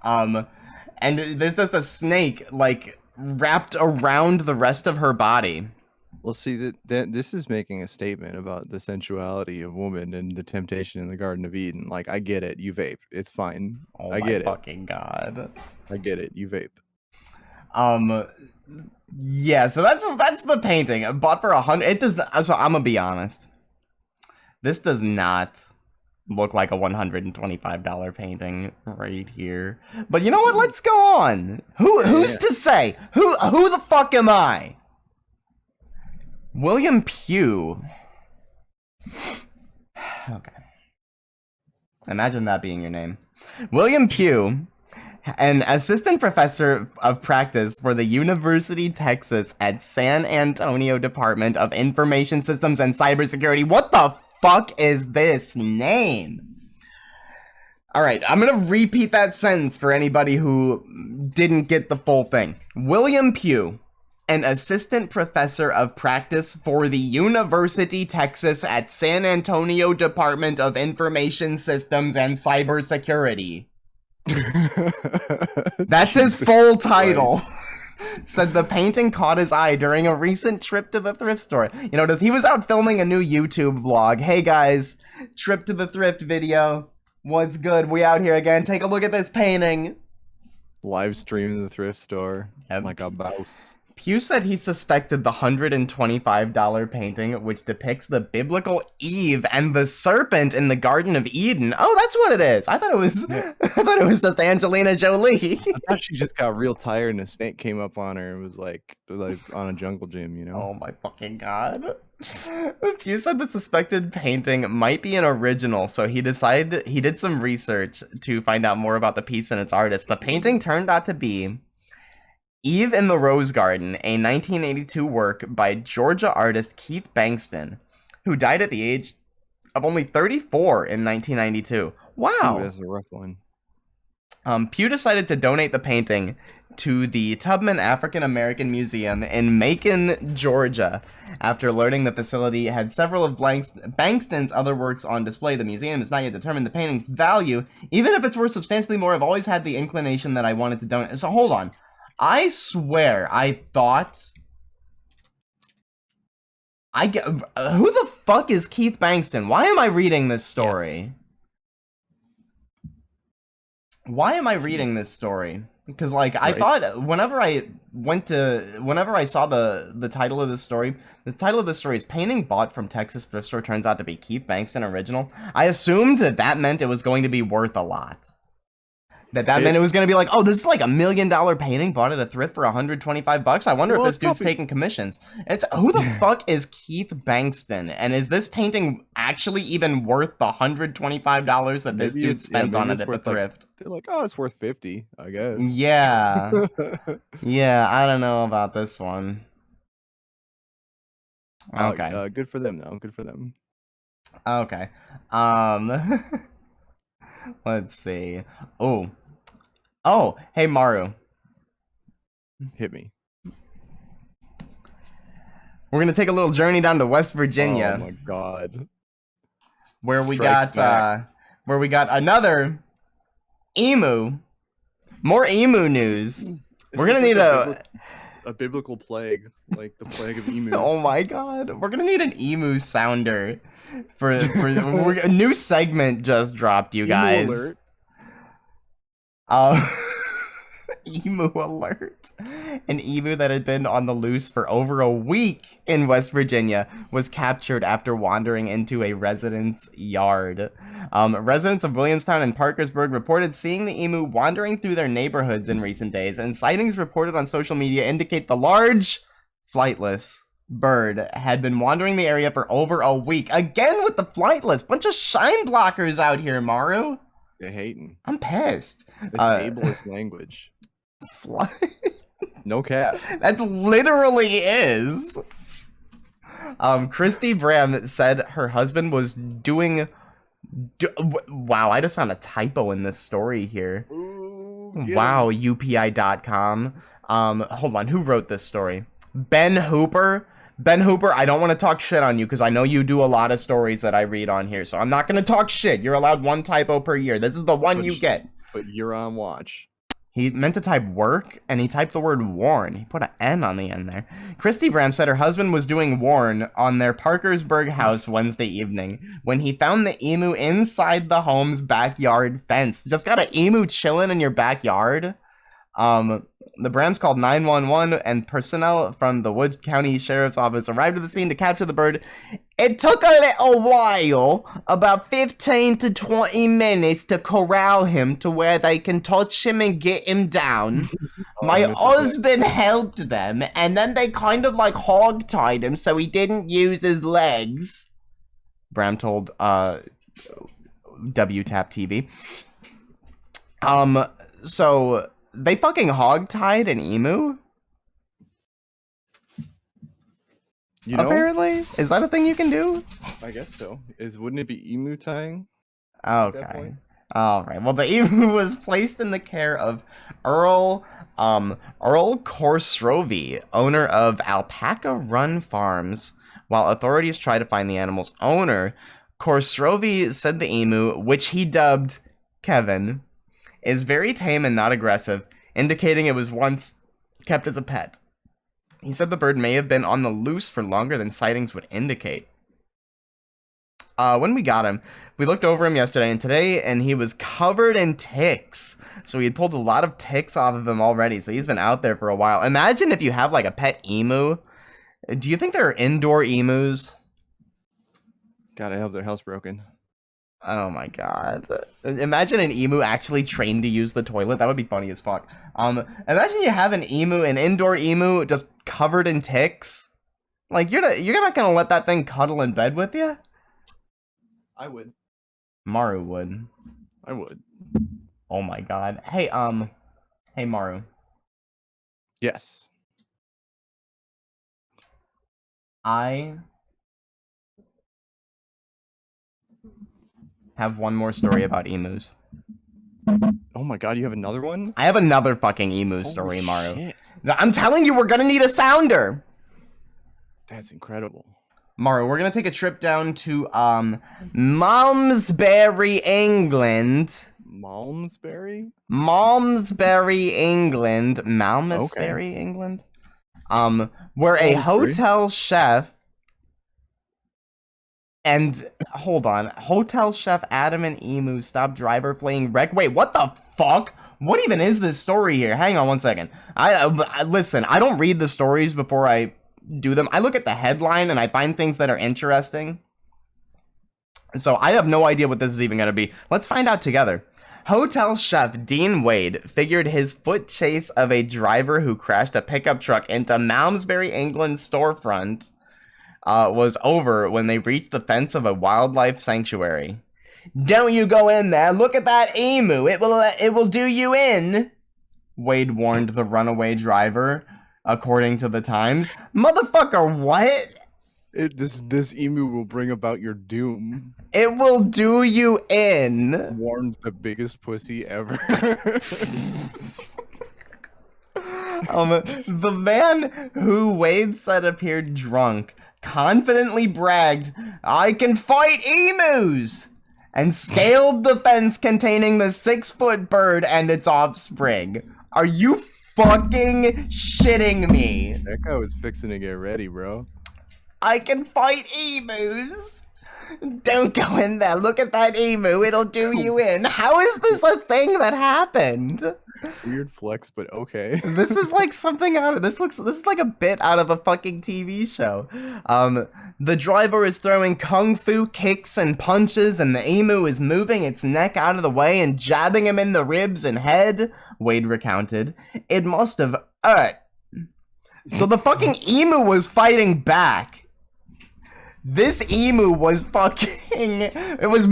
And there's just a snake like wrapped around the rest of her body. Well, see that this is making a statement about the sensuality of woman and the temptation in the Garden of Eden. Like, I get it, you vape, it's fine. Oh I get my fucking god! I get it, you vape. Yeah. So that's the painting. I bought for $100. It does. So I'm gonna be honest. This does not look like a $125 painting right here. But you know what? Let's go on. Who's to say? Who the fuck am I? William Pugh. Okay. Imagine that being your name. William Pugh, an assistant professor of practice for the University of Texas at San Antonio Department of Information Systems and Cybersecurity. What the fuck is this name? All right, I'm gonna repeat that sentence for anybody who didn't get the full thing. William Pugh, an assistant professor of practice for the University Texas at San Antonio Department of Information Systems and Cybersecurity. That's his full title. Said the painting caught his eye during a recent trip to the thrift store. You know, he was out filming a new YouTube vlog. Hey guys, trip to the thrift video. What's good? We out here again. Take a look at this painting. Live stream in the thrift store. Yep. Like a mouse. Pugh said he suspected the $125 painting, which depicts the biblical Eve and the serpent in the Garden of Eden. Oh, that's what it is. I thought it was. I thought it was just Angelina Jolie. I thought she just got real tired and a snake came up on her and was like on a jungle gym, you know? Oh my fucking god. Pugh said the suspected painting might be an original, so he did some research to find out more about the piece and its artist. The painting turned out to be Eve in the Rose Garden, a 1982 work by Georgia artist Keith Bankston, who died at the age of only 34 in 1992. Wow. Ooh, that's a rough one. Pugh decided to donate the painting to the Tubman African American Museum in Macon, Georgia. After learning the facility had several of Bankston's other works on display, the museum has not yet determined the painting's value. Even if it's worth substantially more, I've always had the inclination that I wanted to donate. So hold on. I swear, I thought... who the fuck is Keith Bankston? Why am I reading this story? Why am I reading this story? Because like I Right. thought whenever I saw the title of this story, the title of this story is "Painting Bought from Texas Thrift Store Turns Out to Be Keith Bankston Original." I assumed that meant it was going to be worth a lot. That meant it was going to be like, oh, this is like $1 million painting bought at a thrift for $125. I wonder if Well, this it's dude's probably taking commissions. It's who the fuck is Keith Bankston, and is this painting actually even worth the $125 that this dude spent on it at the thrift? They're like, oh, it's worth 50, I guess. Yeah, yeah, I don't know about this one. Okay, Good for them though. Good for them. okay. Let's see. Oh, hey Maru. Hit me. We're gonna take a little journey down to West Virginia. Oh my god. Where we Strikes got back. where we got another emu. More emu news. We're gonna need a biblical plague, like the plague of emus. Oh my god. We're gonna need an emu sounder for a new segment just dropped, you guys. Emu alert. Emu alert. An emu that had been on the loose for over a week in West Virginia was captured after wandering into a resident's yard. Residents of Williamstown and Parkersburg reported seeing the emu wandering through their neighborhoods in recent days, and sightings reported on social media indicate the large, flightless bird had been wandering the area for over a week. Again with the flightless. Bunch of shine blockers out here, Maru. They're hating. I'm pissed. This ableist language. No cap. That literally is. Christy Bram said her husband was doing. Wow, I just found a typo in this story here. Ooh, wow, UPI.com. Hold on, who wrote this story? Ben Hooper. Ben Hooper, I don't want to talk shit on you because I know you do a lot of stories that I read on here, so I'm not going to talk shit. You're allowed one typo per year. This is the one you get. But you're on watch. He meant to type work, and he typed the word warn. He put an N on the end there. Christy Bram said her husband was doing warn on their Parkersburg house Wednesday evening when he found the emu inside the home's backyard fence. Just got an emu chilling in your backyard? The Brams called 911, and personnel from the Wood County Sheriff's Office arrived at the scene to capture the bird. It took a little while, about 15 to 20 minutes, to corral him to where they can touch him and get him down. My husband helped them, and then they kind of like hog-tied him so he didn't use his legs. Bram told WTAP TV. So they fucking hog-tied an emu? You know, apparently? Is that a thing you can do? I guess so. Wouldn't it be emu tying? Okay. Alright. Well, the emu was placed in the care of Earl Korsrovi, owner of Alpaca Run Farms. While authorities try to find the animal's owner, Korsrovi said the emu, which he dubbed Kevin, is very tame and not aggressive, indicating it was once kept as a pet. He said the bird may have been on the loose for longer than sightings would indicate. When we got him, we looked over him yesterday and today, and he was covered in ticks. So he had pulled a lot of ticks off of him already, so he's been out there for a while. Imagine if you have like a pet emu. Do you think there are indoor emus? Gotta have their house broken. Oh my god. Imagine an emu actually trained to use the toilet. That would be funny as fuck. Imagine you have an indoor emu just covered in ticks. Like you're not gonna let that thing cuddle in bed with you? I would. Maru would. I would. Oh my god. Hey, hey Maru. Yes. I have one more story about emus. Oh my god, you have another one? I have another fucking emu story, Holy Maru. shit. I'm telling you, we're gonna need a sounder. That's incredible. Maru, we're gonna take a trip down to Malmesbury, England. Malmesbury? Malmesbury, England. Malmesbury, Okay. England. Where a hotel chef and hold on, hotel chef Adam and Emu stop driver fleeing wreck. Wait, what the fuck? What even is this story here? Hang on one second. Listen, I don't read the stories before I do them. I look at the headline and I find things that are interesting. So I have no idea what this is even going to be. Let's find out together. Hotel chef Dean Wade figured his foot chase of a driver who crashed a pickup truck into Malmesbury, England storefront was over when they reached the fence of a wildlife sanctuary. Don't you go in there. Look at that emu. It will do you in, Wade warned the runaway driver, according to the Times. Motherfucker, what? This emu will bring about your doom. It will do you in. Warned the biggest pussy ever. The man who Wade said appeared drunk confidently bragged, "I can fight emus," and scaled the fence containing the 6-foot bird and its offspring. Are you fucking shitting me? That guy was fixing to get ready, bro. I can fight emus. Don't go in there. Look at that emu. It'll do you in. How is this a thing that happened? Weird flex, but okay. This is like something out of this is like a bit out of a fucking TV show. The driver is throwing kung fu kicks and punches, and the emu is moving its neck out of the way and jabbing him in the ribs and head, Wade recounted. It must have hurt. So the fucking emu was fighting back. This emu was it was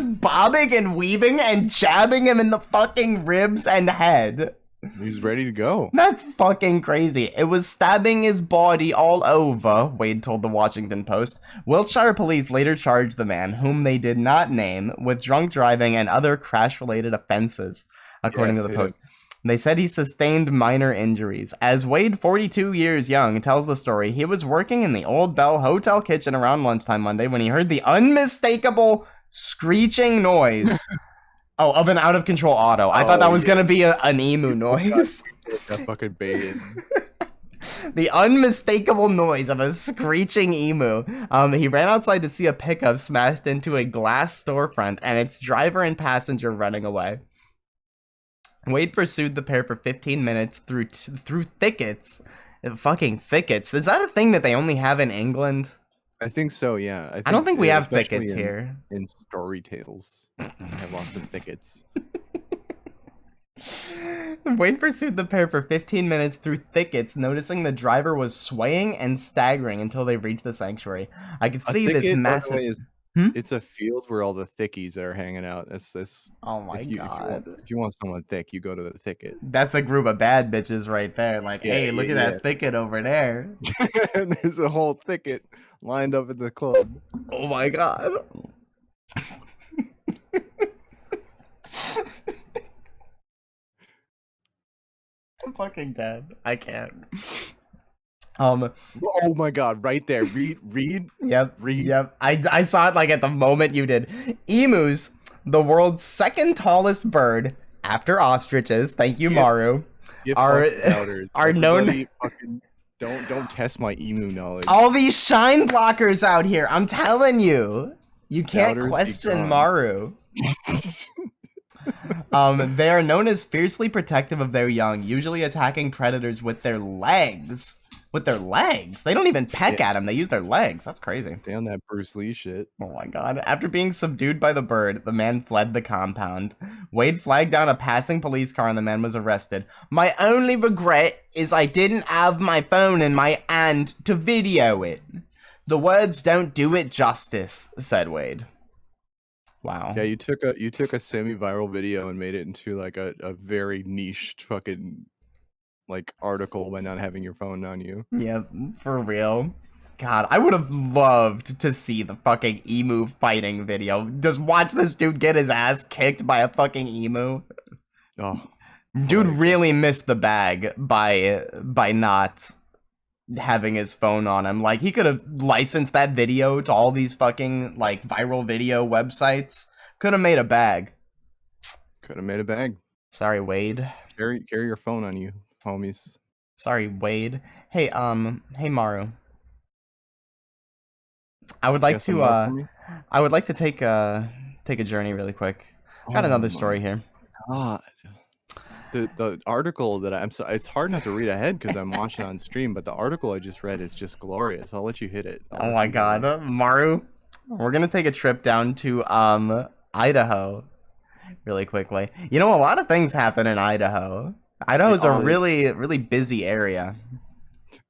bobbing and weaving and jabbing him in the fucking ribs and head. He's ready to go. That's fucking crazy. It was stabbing his body all over, Wade told the Washington Post. Wiltshire police later charged the man, whom they did not name, with drunk driving and other crash-related offenses, according to the Post. They said he sustained minor injuries. As Wade, 42 years young, tells the story, he was working in the Old Bell Hotel kitchen around lunchtime Monday when he heard the unmistakable screeching noise of an out-of-control auto. I thought that was going to be an emu noise. That fucking bait. The unmistakable noise of a screeching emu. He ran outside to see a pickup smashed into a glass storefront and its driver and passenger running away. Wade pursued the pair for 15 minutes through thickets. Fucking thickets. Is that a thing that they only have in England? I think so, yeah. I don't think we have thickets here. In story tales, we have lots of thickets. Wade pursued the pair for 15 minutes through thickets, noticing the driver was swaying and staggering until they reached the sanctuary. I could see this massive... It's a field where all the thickies are hanging out. That's oh my god. If you want someone thick, you go to the thicket. That's a group of bad bitches right there. Like, yeah, hey, look at that thicket over there. And there's a whole thicket lined up at the club. Oh my god. I'm fucking dead. I can't. Oh my god, right there. Read. Yep. I saw it like at the moment you did. Emus, the world's second tallest bird after ostriches. Thank you, Maru. Are known. Don't test my emu knowledge. All these shine blockers out here. I'm telling you. You can't question Maru. They are known as fiercely protective of their young, usually attacking predators with their legs. With their legs? They don't even peck at them. They use their legs. That's crazy. Damn that Bruce Lee shit. Oh my god. After being subdued by the bird, the man fled the compound. Wade flagged down a passing police car and the man was arrested. My only regret is I didn't have my phone in my hand to video it. The words don't do it justice, said Wade. Wow. Yeah, you took a semi-viral video and made it into like a very niche fucking like article by not having your phone on you. Yeah, for real. God, I would have loved to see the fucking emu fighting video. Just watch this dude get his ass kicked by a fucking emu. Oh, dude really missed the bag by not having his phone on him. Like, he could have licensed that video to all these fucking like viral video websites. Could have made a bag. Could have made a bag. Sorry, Wade. Carry your phone on you, homies. Sorry, Wade. Hey, hey Maru. I would like to take a journey really quick. Got another story here. God. The article that I'm so it's hard not to read ahead because I'm watching on stream, but the article I just read is just glorious. I'll let you hit it. I'll Oh let my you hit it. god, Maru, we're gonna take a trip down to Idaho really quickly. You know, a lot of things happen in Idaho. Idaho's a really busy area.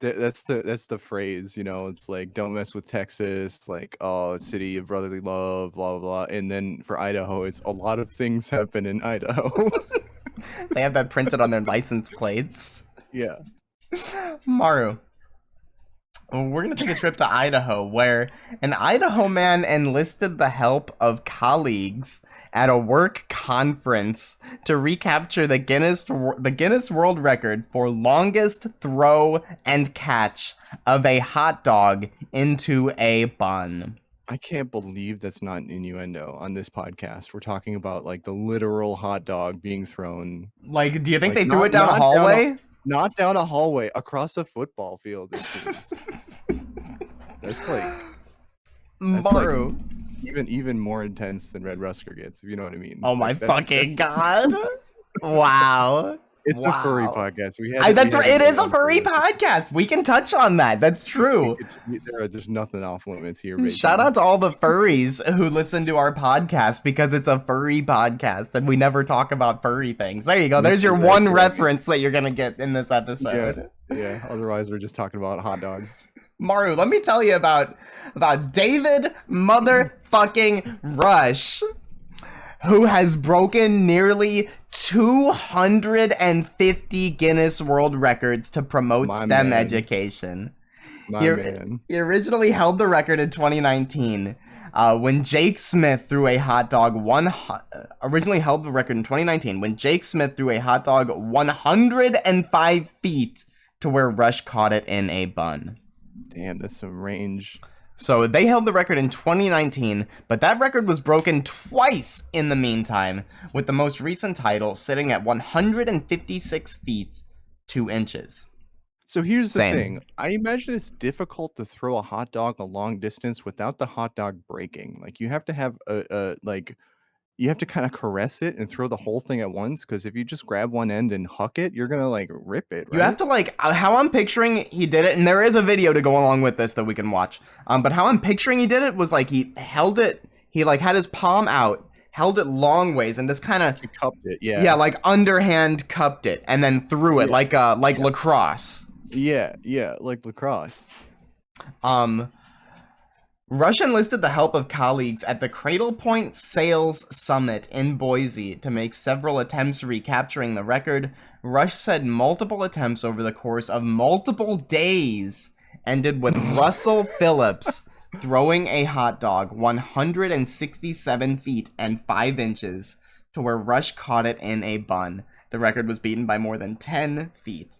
That's the phrase, you know. It's like don't mess with Texas, like oh, city of brotherly love, blah blah blah. And then for Idaho, it's a lot of things happen in Idaho. They have that printed on their license plates. Yeah. Maru, we're gonna take a trip to Idaho, where an Idaho man enlisted the help of colleagues at a work conference to recapture the Guinness World Record for longest throw and catch of a hot dog into a bun. I can't believe that's not an innuendo on this podcast. We're talking about like the literal hot dog being thrown. Like, do you think Like, they threw it down a hallway? Not down a hallway, across a football field. It seems. That's Maru. even more intense than Red Rusker gets, if you know what I mean. Oh my Like, fucking god! Wow. It's a furry podcast. That's right. It is a furry podcast. We can touch on that. That's true. There's nothing off limits here. Baby. Shout out to all the furries who listen to our podcast because it's a furry podcast and we never talk about furry things. There you go. There's your one reference that you're gonna get in this episode. Yeah. Otherwise, we're just talking about hot dogs. Maru, let me tell you about David motherfucking Rush, who has broken nearly 250 Guinness World Records to promote STEM education. He originally held the record in 2019 when Jake Smith threw a hot dog 105 feet to where Rush caught it in a bun. Damn, that's some range. So they held the record in 2019, but that record was broken twice in the meantime, with the most recent title sitting at 156 feet 2 inches. So here's the thing. I imagine it's difficult to throw a hot dog a long distance without the hot dog breaking. Like you have to have you have to kind of caress it and throw the whole thing at once, because if you just grab one end and huck it, you're gonna like rip it, right? You have to how I'm picturing he did it, and there is a video to go along with this that we can watch. But how I'm picturing he did it was like he held it, he like had his palm out, held it long ways, and just kind of cupped it, yeah, like underhand cupped it, and then threw it like lacrosse. Yeah, like lacrosse. Rush enlisted the help of colleagues at the Cradle Point Sales Summit in Boise to make several attempts recapturing the record. Rush said multiple attempts over the course of multiple days ended with Russell Phillips throwing a hot dog 167 feet and 5 inches to where Rush caught it in a bun. The record was beaten by more than 10 feet.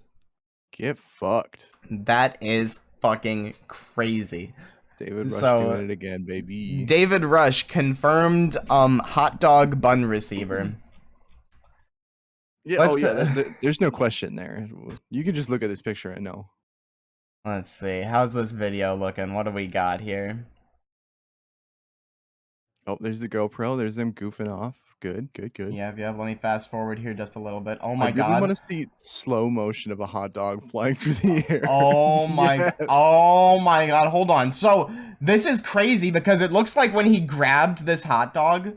Get fucked. That is fucking crazy. David Rush doing it again, baby. David Rush, confirmed hot dog bun receiver. Yeah, there's no question there. You can just look at this picture and know. Let's see. How's this video looking? What do we got here? Oh, there's the GoPro. There's them goofing off. Good. Yeah. Let me fast forward here just a little bit. Oh my god. I really want to see slow motion of a hot dog flying through the air. Oh my Oh my god. Hold on. So this is crazy because it looks like when he grabbed this hot dog,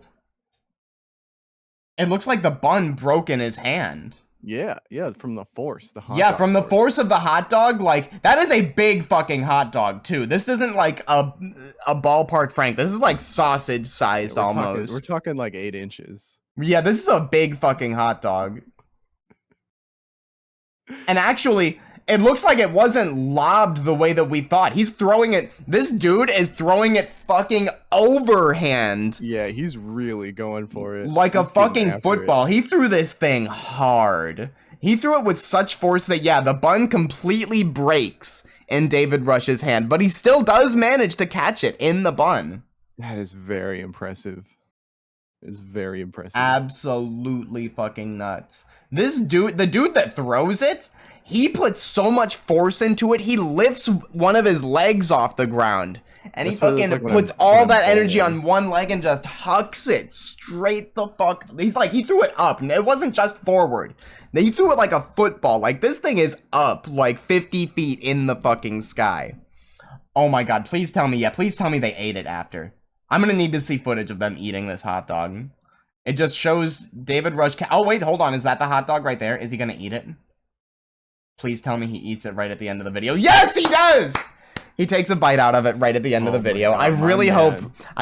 it looks like the bun broke in his hand. Yeah, from the force. From the force of the hot dog. Like, that is a big fucking hot dog, too. This isn't like a ballpark Frank. This is like sausage sized almost. We're talking like 8 inches. Yeah, this is a big fucking hot dog. And actually, it looks like it wasn't lobbed the way that we thought. He's throwing it. This dude is throwing it fucking overhand. Yeah, he's really going for it. Like a fucking football. He threw this thing hard. He threw it with such force that, yeah, the bun completely breaks in David Rush's hand, but he still does manage to catch it in the bun. That is very impressive. It's very impressive. Absolutely fucking nuts. This dude, the dude that throws it, he puts so much force into it, he lifts one of his legs off the ground And he That's what it looks fucking like when puts I'm- when all I'm that energy bowling. on one leg and just hucks it straight the fuck. He's like, he threw it up. And it wasn't just forward. He threw it like a football. Like, this thing is up like 50 feet in the fucking sky. Oh my god, please tell me, please tell me they ate it after. I'm gonna need to see footage of them eating this hot dog. It just shows David Rush. Oh wait, hold on. Is that the hot dog right there? Is he gonna eat it? Please tell me he eats it right at the end of the video. Yes, he does! He takes a bite out of it right at the end of the video. God, I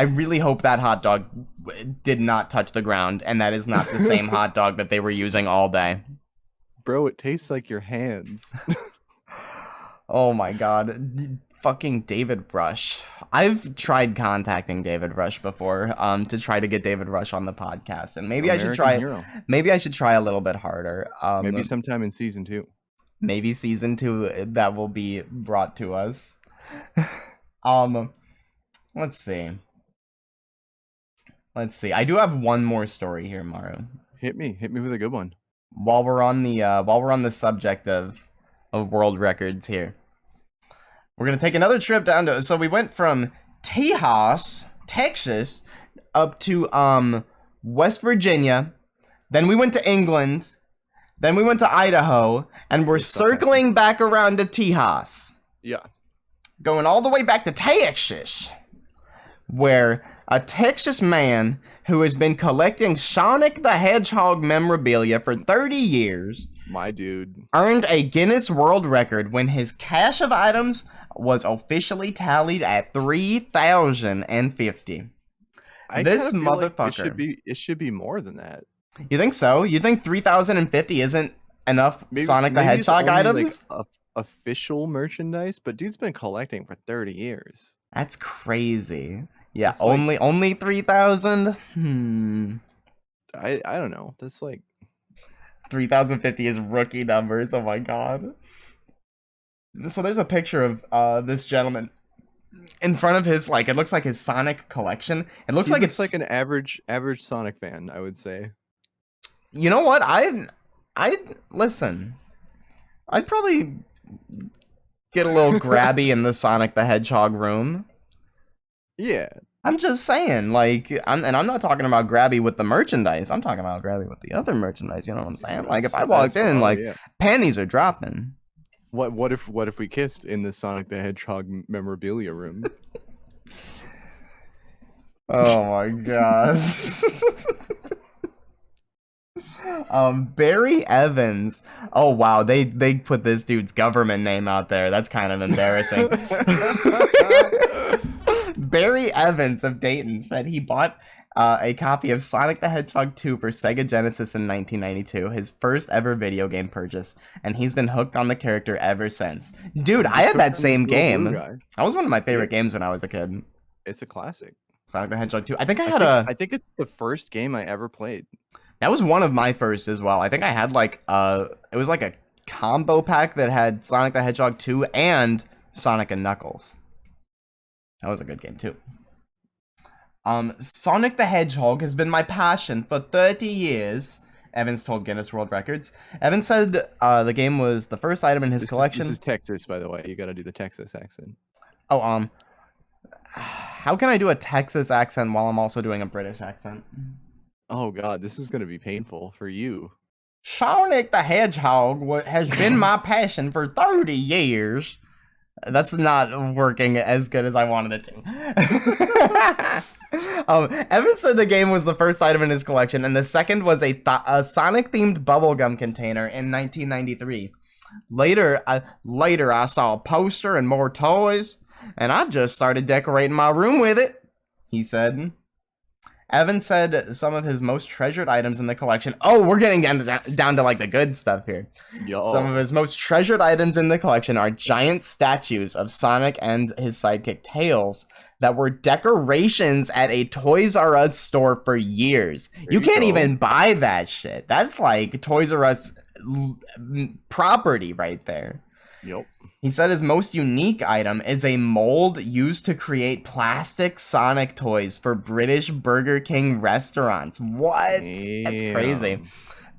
really hope that hot dog did not touch the ground, and that is not the same hot dog that they were using all day. Bro, it tastes like your hands. Oh my god. Fucking David Rush. I've tried contacting David Rush before, to try to get David Rush on the podcast, and maybe American I should try. hero. Maybe I should try a little bit harder. Maybe sometime in season 2. Maybe season 2 that will be brought to us. Let's see. I do have one more story here, Maru. Hit me with a good one. While we're on the subject of world records here, we're gonna take another trip down to. So we went from Tejas, Texas, up to West Virginia. Then we went to England. Then we went to Idaho, and we're circling back around to Tejas. Yeah. Going all the way back to Texas, where a Texas man who has been collecting Sonic the Hedgehog memorabilia for 30 years, My dude. earned a Guinness World Record when his cache of items was officially tallied at 3,050. I This kinda feel like motherfucker. it should be more than that. You think so? You think 3,050 isn't enough Sonic the Maybe it's Hedgehog only, items? Like, official merchandise, but dude's been collecting for 30 years. That's crazy. Yeah, It's like- only 3,000? I don't know. That's like 3,050 is rookie numbers. Oh my god. So there's a picture of this gentleman in front of his, like, it looks like his Sonic collection. It looks like it's like an average Sonic fan, I would say. You know what? I'd listen. I'd probably get a little grabby in the Sonic the Hedgehog room. Yeah. I'm just saying, like, I'm not talking about grabby with the merchandise. I'm talking about grabby with the other merchandise. You know what I'm saying? Like, if I walked in, like, panties are dropping. What if we kissed in the Sonic the Hedgehog memorabilia room? Oh my gosh. Barry Evans. Oh wow, they put this dude's government name out there. That's kind of embarrassing. Barry Evans of Dayton said he bought a copy of Sonic the Hedgehog 2 for Sega Genesis in 1992, his first ever video game purchase, and he's been hooked on the character ever since. Dude, I had that same game. That was one of my favorite games when I was a kid. It's a classic. Sonic the Hedgehog 2. I think I think it's the first game I ever played. That was one of my first as well. I think I had like it was like a combo pack that had Sonic the Hedgehog 2 and Sonic and Knuckles. That was a good game too. Sonic the Hedgehog has been my passion for 30 years, Evans told Guinness World Records. Evans said the game was the first item in his collection. This is Texas, by the way. You gotta do the Texas accent. Oh, how can I do a Texas accent while I'm also doing a British accent? Oh god, this is gonna be painful for you. Sonic the Hedgehog has been my passion for 30 years. That's not working as good as I wanted it to. Evan said the game was the first item in his collection, and the second was a Sonic-themed bubblegum container in 1993. Later, I saw a poster and more toys, and I just started decorating my room with it, he said. Evan said some of his most treasured items in the collection. Oh, we're getting down to like the good stuff here. Yo. Some of his most treasured items in the collection are giant statues of Sonic and his sidekick Tails that were decorations at a Toys R Us store for years. You can't even buy that shit. That's like Toys R Us property right there. Yep. He said his most unique item is a mold used to create plastic Sonic toys for British Burger King restaurants. What? That's crazy.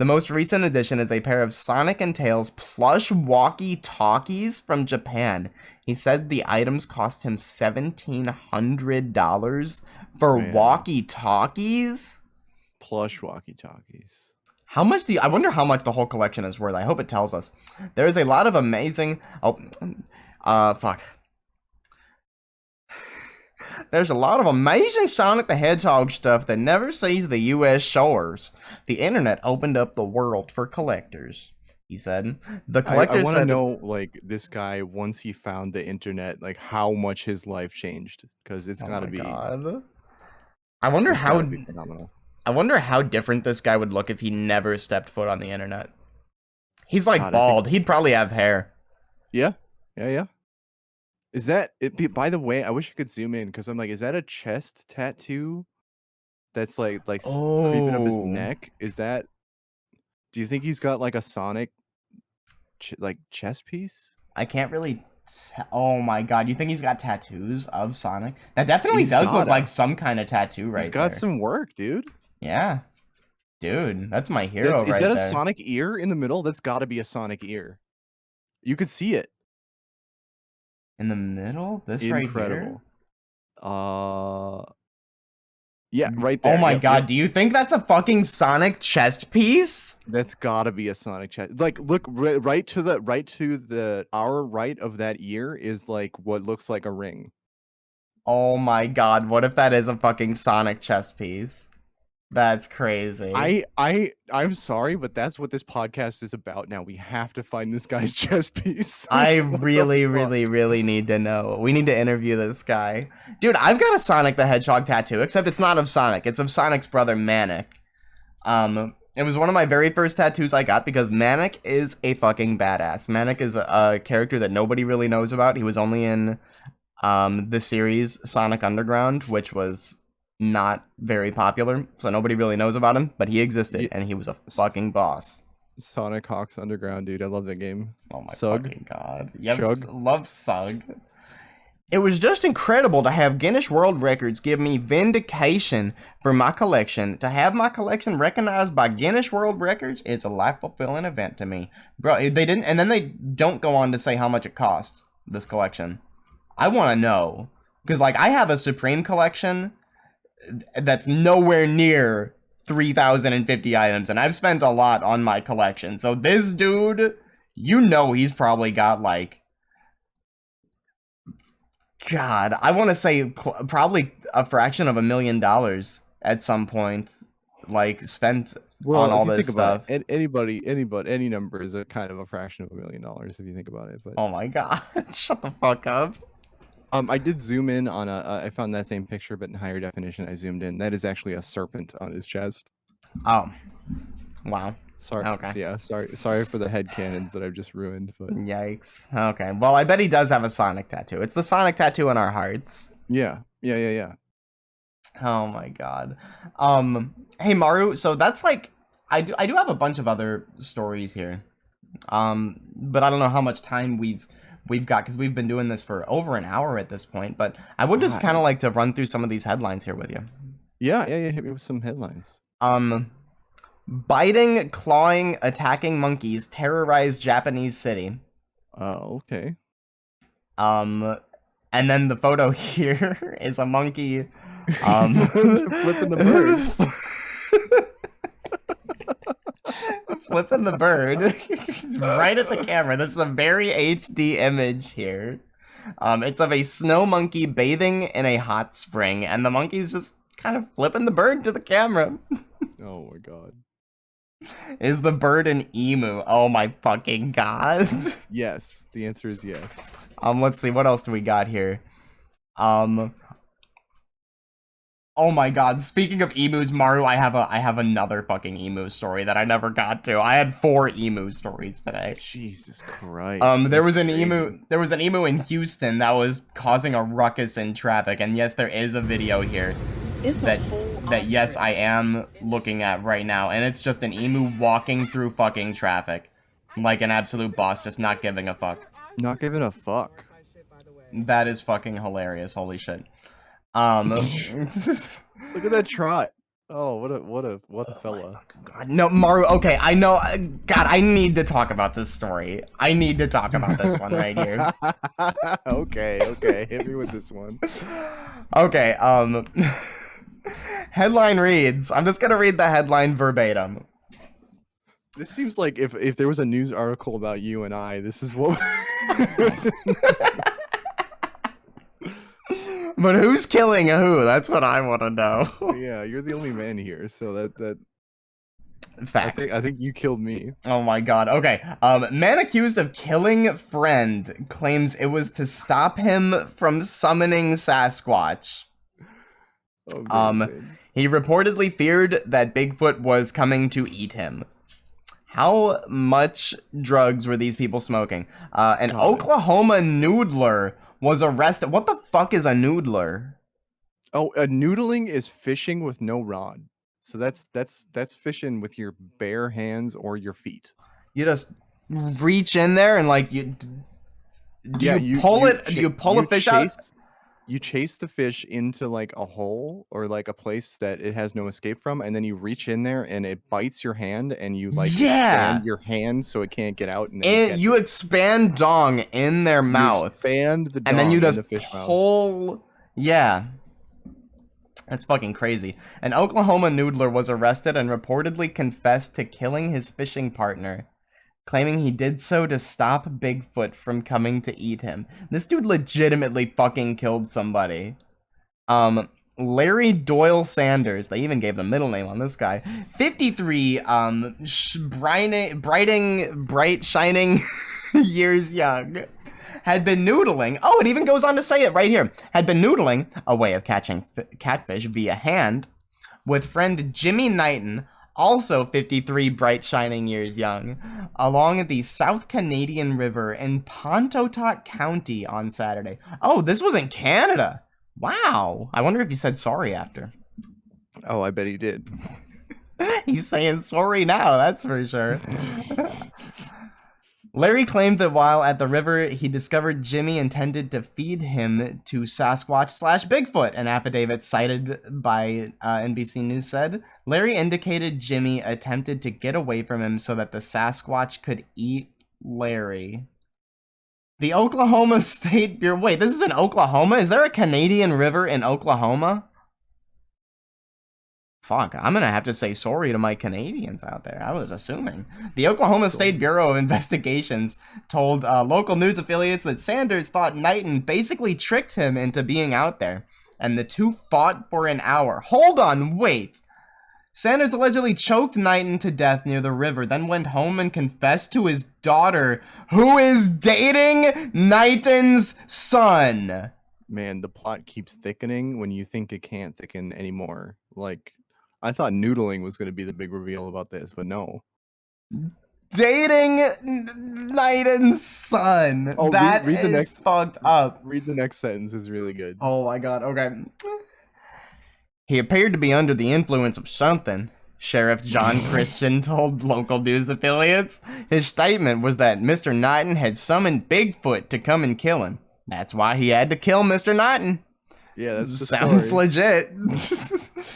The most recent addition is a pair of Sonic and Tails plush walkie-talkies from Japan. He said the items cost him $1,700 for Man. walkie-talkies? Plush walkie-talkies. How much I wonder how much the whole collection is worth. I hope it tells us. There is a lot of amazing, fuck. There's a lot of amazing Sonic the Hedgehog stuff that never sees the U.S. shores. The internet opened up the world for collectors, he said. The collector I want to said, know, like, this guy, once he found the internet, like, how much his life changed. Because it's got to be... God. I wonder it's how... gotta be phenomenal. I wonder how different this guy would look if he never stepped foot on the internet. He's like God, bald. He'd probably have hair. Yeah. Is that it? By the way, I wish I could zoom in because I'm like, is that a chest tattoo? That's like creeping up his neck. Is that? Do you think he's got like a Sonic, like chest piece? I can't really. Oh my god! You think he's got tattoos of Sonic? That definitely does look like some kind of tattoo right there. He's got some work, dude. Yeah, dude, that's my hero right there. Is that a Sonic ear in the middle? That's got to be a Sonic ear. You could see it. In the middle? This Incredible. Right here? Yeah, right there. Oh my god, do you think that's a fucking Sonic chest piece? That's gotta be a Sonic chest. Like, look, right to the our right of that ear is like what looks like a ring. Oh my god, what if that is a fucking Sonic chest piece? That's crazy. I'm sorry, but that's what this podcast is about now. We have to find this guy's chest piece. I really need to know. We need to interview this guy. Dude, I've got a Sonic the Hedgehog tattoo, except it's not of Sonic. It's of Sonic's brother, Manic. It was one of my very first tattoos I got because Manic is a fucking badass. Manic is a character that nobody really knows about. He was only in the series Sonic Underground, which was not very popular, so nobody really knows about him, but he existed, and he was a fucking boss. Sonic Hawks Underground, dude. I love that game. Oh my Sug. fucking god. Yep, Shug. love Sug. It was just incredible to have Guinness World Records give me vindication for my collection. To have my collection recognized by Guinness World Records is a life-fulfilling event to me. Bro, they didn't, and then they don't go on to say how much it cost, this collection. I want to know. Because, like, I have a Supreme collection that's nowhere near 3,050 items, and I've spent a lot on my collection. So this dude, you know he's probably got, like, God, I want to say probably a fraction of $1 million at some point, like, spent on all this stuff. Any number is a kind of a fraction of $1 million if you think about it. But oh my god, shut the fuck up. I did zoom in on I found that same picture, but in higher definition. I zoomed in. That is actually a serpent on his chest. Oh, wow. Sorry. Okay. Yeah. Sorry for the headcanons that I've just ruined. But yikes. Okay. Well, I bet he does have a Sonic tattoo. It's the Sonic tattoo in our hearts. Yeah. Oh my god. Hey Maru. So that's like, I do have a bunch of other stories here. But I don't know how much time we've got, because we've been doing this for over an hour at this point, but I would just kind of like to run through some of these headlines here with you. Yeah, hit me with some headlines. Biting, clawing, attacking monkeys terrorize Japanese city. Oh, okay. And then the photo here is a monkey flipping the bird. Flipping the bird right at the camera. This is a very HD image here. It's of a snow monkey bathing in a hot spring, and the monkey's just kind of flipping the bird to the camera. Oh my god. Is the bird an emu? Oh my fucking god. Yes, the answer is yes. Let's see, what else do we got here? Oh my god, speaking of emus, Maru, I have another fucking emu story that I never got to. I had 4 emu stories today. Jesus Christ. There was an emu in Houston that was causing a ruckus in traffic, and yes, there is a video here that yes, I am looking at right now, and it's just an emu walking through fucking traffic. Like an absolute boss, just not giving a fuck. Not giving a fuck. That is fucking hilarious, holy shit. Look at that trot. Oh, what a fella. God, no, Maru. Okay, I know. God, I need to talk about this story. I need to talk about this one right here. Okay, hit me with this one. Okay, headline reads. I'm just gonna read the headline verbatim. This seems like if there was a news article about you and I, this is what. But who's killing who? That's what I want to know. Yeah, you're the only man here, so that Facts. I think you killed me. Oh my god. Okay. Man accused of killing friend claims it was to stop him from summoning Sasquatch. Amazing. He reportedly feared that Bigfoot was coming to eat him. How much drugs were these people smoking? An God. Oklahoma noodler was arrested. What the fuck is a noodler? Oh, noodling is fishing with no rod. So that's fishing with your bare hands or your feet. You just reach in there and like you. Do you pull a fish out? You chase the fish into like a hole or like a place that it has no escape from, and then you reach in there and it bites your hand, and you like expand your hand so it can't get out. And then you expand dong in their mouth. You expand the dong and then you just in the fish pull. mouth. Yeah. That's fucking crazy. An Oklahoma noodler was arrested and reportedly confessed to killing his fishing partner, claiming he did so to stop Bigfoot from coming to eat him. This dude legitimately fucking killed somebody. Larry Doyle Sanders, they even gave the middle name on this guy, 53, bright shining years young, had been noodling. Oh, it even goes on to say it right here. Had been noodling, a way of catching catfish via hand, with friend Jimmy Knighton, also 53 bright shining years young, along the South Canadian River in Pontotoc County on Saturday. Oh, this was in Canada. Wow. I wonder if he said sorry after. Oh, I bet he did. He's saying sorry now, that's for sure. Larry claimed that while at the river, he discovered Jimmy intended to feed him to Sasquatch/Bigfoot. An affidavit cited by NBC News said, Larry indicated Jimmy attempted to get away from him so that the Sasquatch could eat Larry. The Oklahoma State Bureau... Wait, this is in Oklahoma? Is there a Canadian river in Oklahoma? Fuck, I'm gonna have to say sorry to my Canadians out there. I was assuming. The Oklahoma State Bureau of Investigations told local news affiliates that Sanders thought Knighton basically tricked him into being out there, and the two fought for an hour. Hold on, wait. Sanders allegedly choked Knighton to death near the river, then went home and confessed to his daughter, who is dating Knighton's son. Man, the plot keeps thickening when you think it can't thicken anymore. Like, I thought noodling was going to be the big reveal about this, but no. Dating Knighton's son. Oh, that read the is next, fucked up. Read the next sentence is really good. Oh my god, okay. He appeared to be under the influence of something, Sheriff John Christian told local news affiliates. His statement was that Mr. Knighton had summoned Bigfoot to come and kill him. That's why he had to kill Mr. Knighton. Yeah, that's the sounds story. Legit.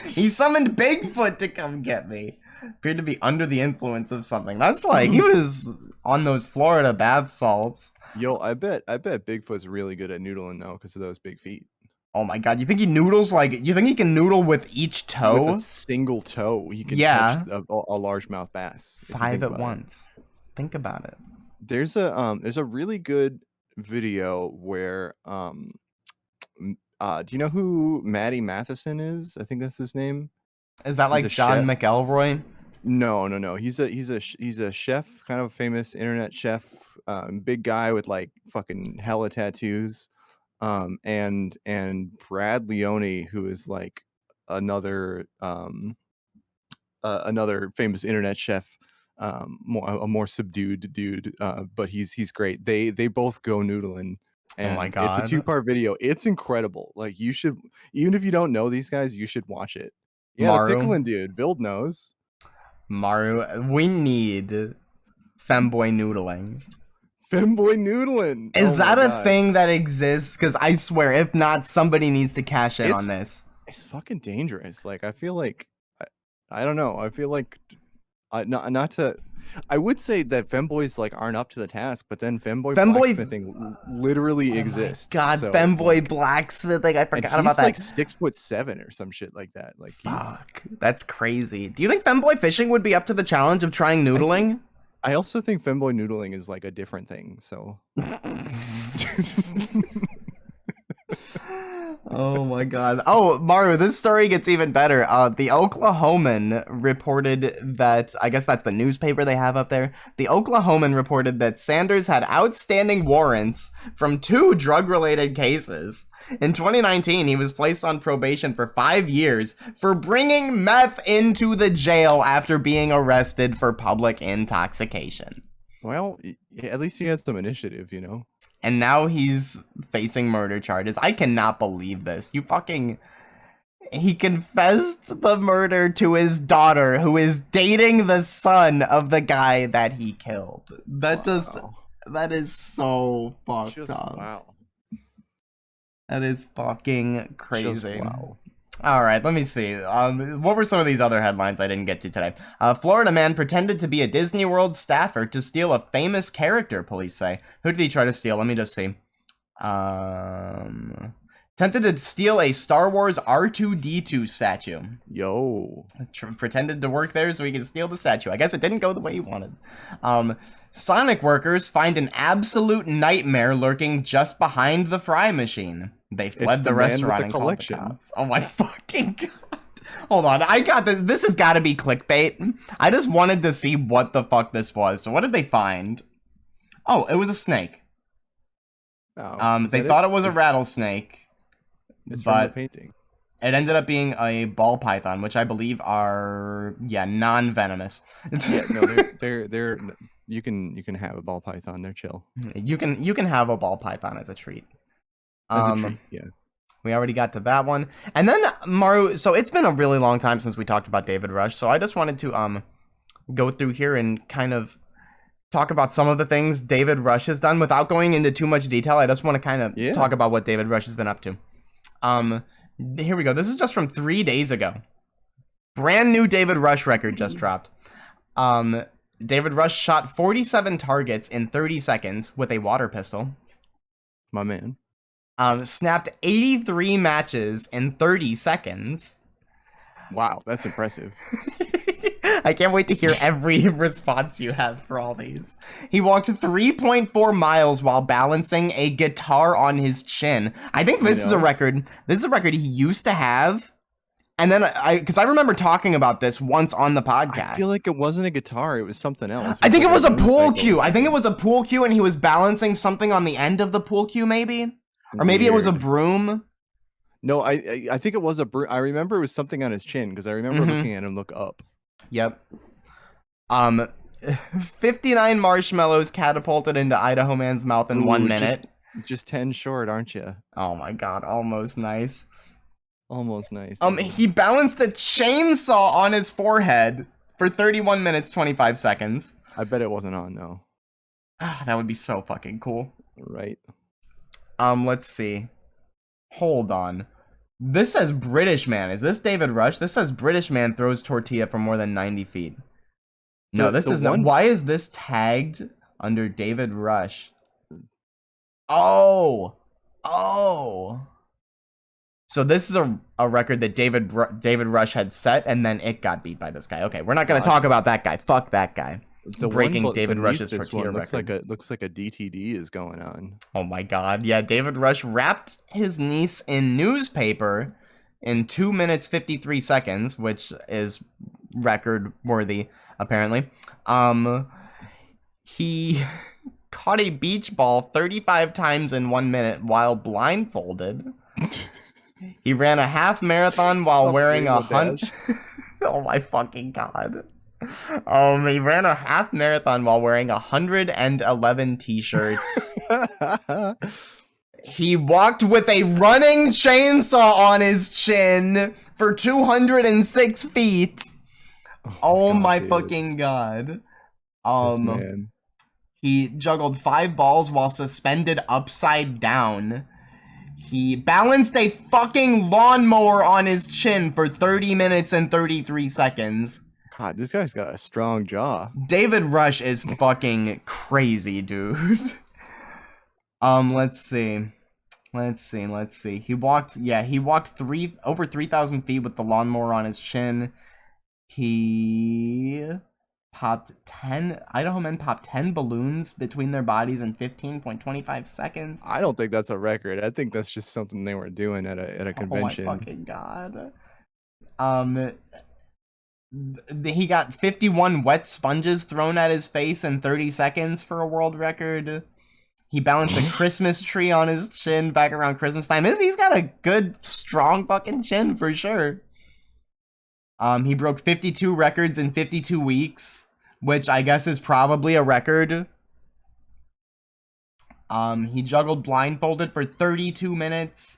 He summoned Bigfoot to come get me. Appeared to be under the influence of something. That's like he was on those Florida bath salts. Yo, I bet Bigfoot's really good at noodling though, because of those big feet. Oh my god, you think he noodles like? You think he can noodle with each toe? With a single toe, he can catch a largemouth bass. 5 at once. Think about it. There's a really good video where do you know who Matty Matheson is? I think that's his name. Is that like John McElroy? No. He's a chef, kind of a famous internet chef, big guy with like fucking hella tattoos. And Brad Leone, who is like another famous internet chef, a more subdued dude, but he's great. They both go noodling. And oh my god, it's a 2-part video. It's incredible. Like, you should, even if you don't know these guys, you should watch it. Yeah, Maru. The Pickling dude, Build knows. Maru, we need femboy noodling. Femboy noodling. Is that a thing that exists? Because I swear, if not, somebody needs to cash in on this. It's fucking dangerous. Like, I feel like I don't know. I feel like not to. I would say that femboys like aren't up to the task, but then femboy Femboy. blacksmithing literally Oh my exists. God, So femboy like, blacksmithing. I and forgot about he's like that. 6'7" or some shit like that. Like he's. Fuck, that's crazy. Do you think femboy fishing would be up to the challenge of trying noodling? I also think femboy noodling is like a different thing. So. Oh my God. Oh, Maru, this story gets even better. The Oklahoman reported that, I guess that's the newspaper they have up there. The Oklahoman reported that Sanders had outstanding warrants from 2 drug-related cases. In 2019, he was placed on probation for 5 years for bringing meth into the jail after being arrested for public intoxication. Well, at least he had some initiative, you know. And now he's facing murder charges. I cannot believe this. He confessed the murder to his daughter, who is dating the son of the guy that he killed. That is so fucked up. Wow. That is fucking crazy. Just wow. All right, let me see. What were some of these other headlines I didn't get to today? Florida man pretended to be a Disney World staffer to steal a famous character, police say. Who did he try to steal? Let me just see. Attempted to steal a Star Wars R2-D2 statue. Yo. Pretended to work there so he could steal the statue. I guess it didn't go the way he wanted. Sonic workers find an absolute nightmare lurking just behind the fry machine. They fled the restaurant and called the cops. Oh my fucking God. Hold on, I got this. This has got to be clickbait. I just wanted to see what the fuck this was. So what did they find? Oh, it was a snake. Oh, they thought it was a rattlesnake. It's from the painting. It ended up being a ball python, which I believe are non-venomous. Yeah, no, they're you can have a ball python. They're chill. You can have a ball python as a treat. As a treat, yeah. We already got to that one. And then Maru, so it's been a really long time since we talked about David Rush, so I just wanted to go through here and kind of talk about some of the things David Rush has done without going into too much detail. I just want to kind of talk about what David Rush has been up to. Here we go. This is just from 3 days ago. Brand new David Rush record just dropped. David Rush shot 47 targets in 30 seconds with a water pistol. My man. Snapped 83 matches in 30 seconds. Wow, that's impressive. I can't wait to hear every response you have for all these. He walked 3.4 miles while balancing a guitar on his chin. I think this is a record. This is a record he used to have. And then because I remember talking about this once on the podcast. I feel like it wasn't a guitar. It was something else. I think it was a pool cue. I think it was a pool cue and he was balancing something on the end of the pool cue maybe. Or maybe it was a broom. No, I think it was a broom. I remember it was something on his chin because I remember looking at him look up. Yep. 59 marshmallows catapulted into Idaho man's mouth in 1 minute. Just 10 short, aren't you? Oh my God, almost nice. Almost nice. He balanced a chainsaw on his forehead for 31 minutes 25 seconds. I bet it wasn't on, no. That would be so fucking cool. Right. Let's see. Hold on. This says British man. Is this David Rush? This says British man throws tortilla from more than 90 feet. No, this is not. Why is this tagged under David Rush? Oh. So this is a record that David Rush had set, and then it got beat by this guy. Okay, we're not going to talk about that guy. Fuck that guy. Breaking David Rush's tortilla record. Looks like a DTD is going on. Oh my God. Yeah, David Rush wrapped his niece in newspaper in 2 minutes 53 seconds, which is record worthy apparently. He caught a beach ball 35 times in 1 minute while blindfolded. He ran a half marathon while wearing a Oh my fucking God. He ran a half marathon while wearing 111 t-shirts. He walked with a running chainsaw on his chin for 206 feet. Oh my fucking God. Man. He juggled 5 balls while suspended upside down. He balanced a fucking lawnmower on his chin for 30 minutes and 33 seconds. God, this guy's got a strong jaw. David Rush is fucking crazy, dude. Let's see. He walked over 3,000 feet with the lawnmower on his chin. Idaho men popped 10 balloons between their bodies in 15.25 seconds. I don't think that's a record. I think that's just something they were doing at a convention. Oh my fucking god. He got 51 wet sponges thrown at his face in 30 seconds for a world record. He balanced a Christmas tree on his chin back around Christmas time. He's got a good, strong fucking chin for sure. He broke 52 records in 52 weeks, which I guess is probably a record. He juggled blindfolded for 32 minutes.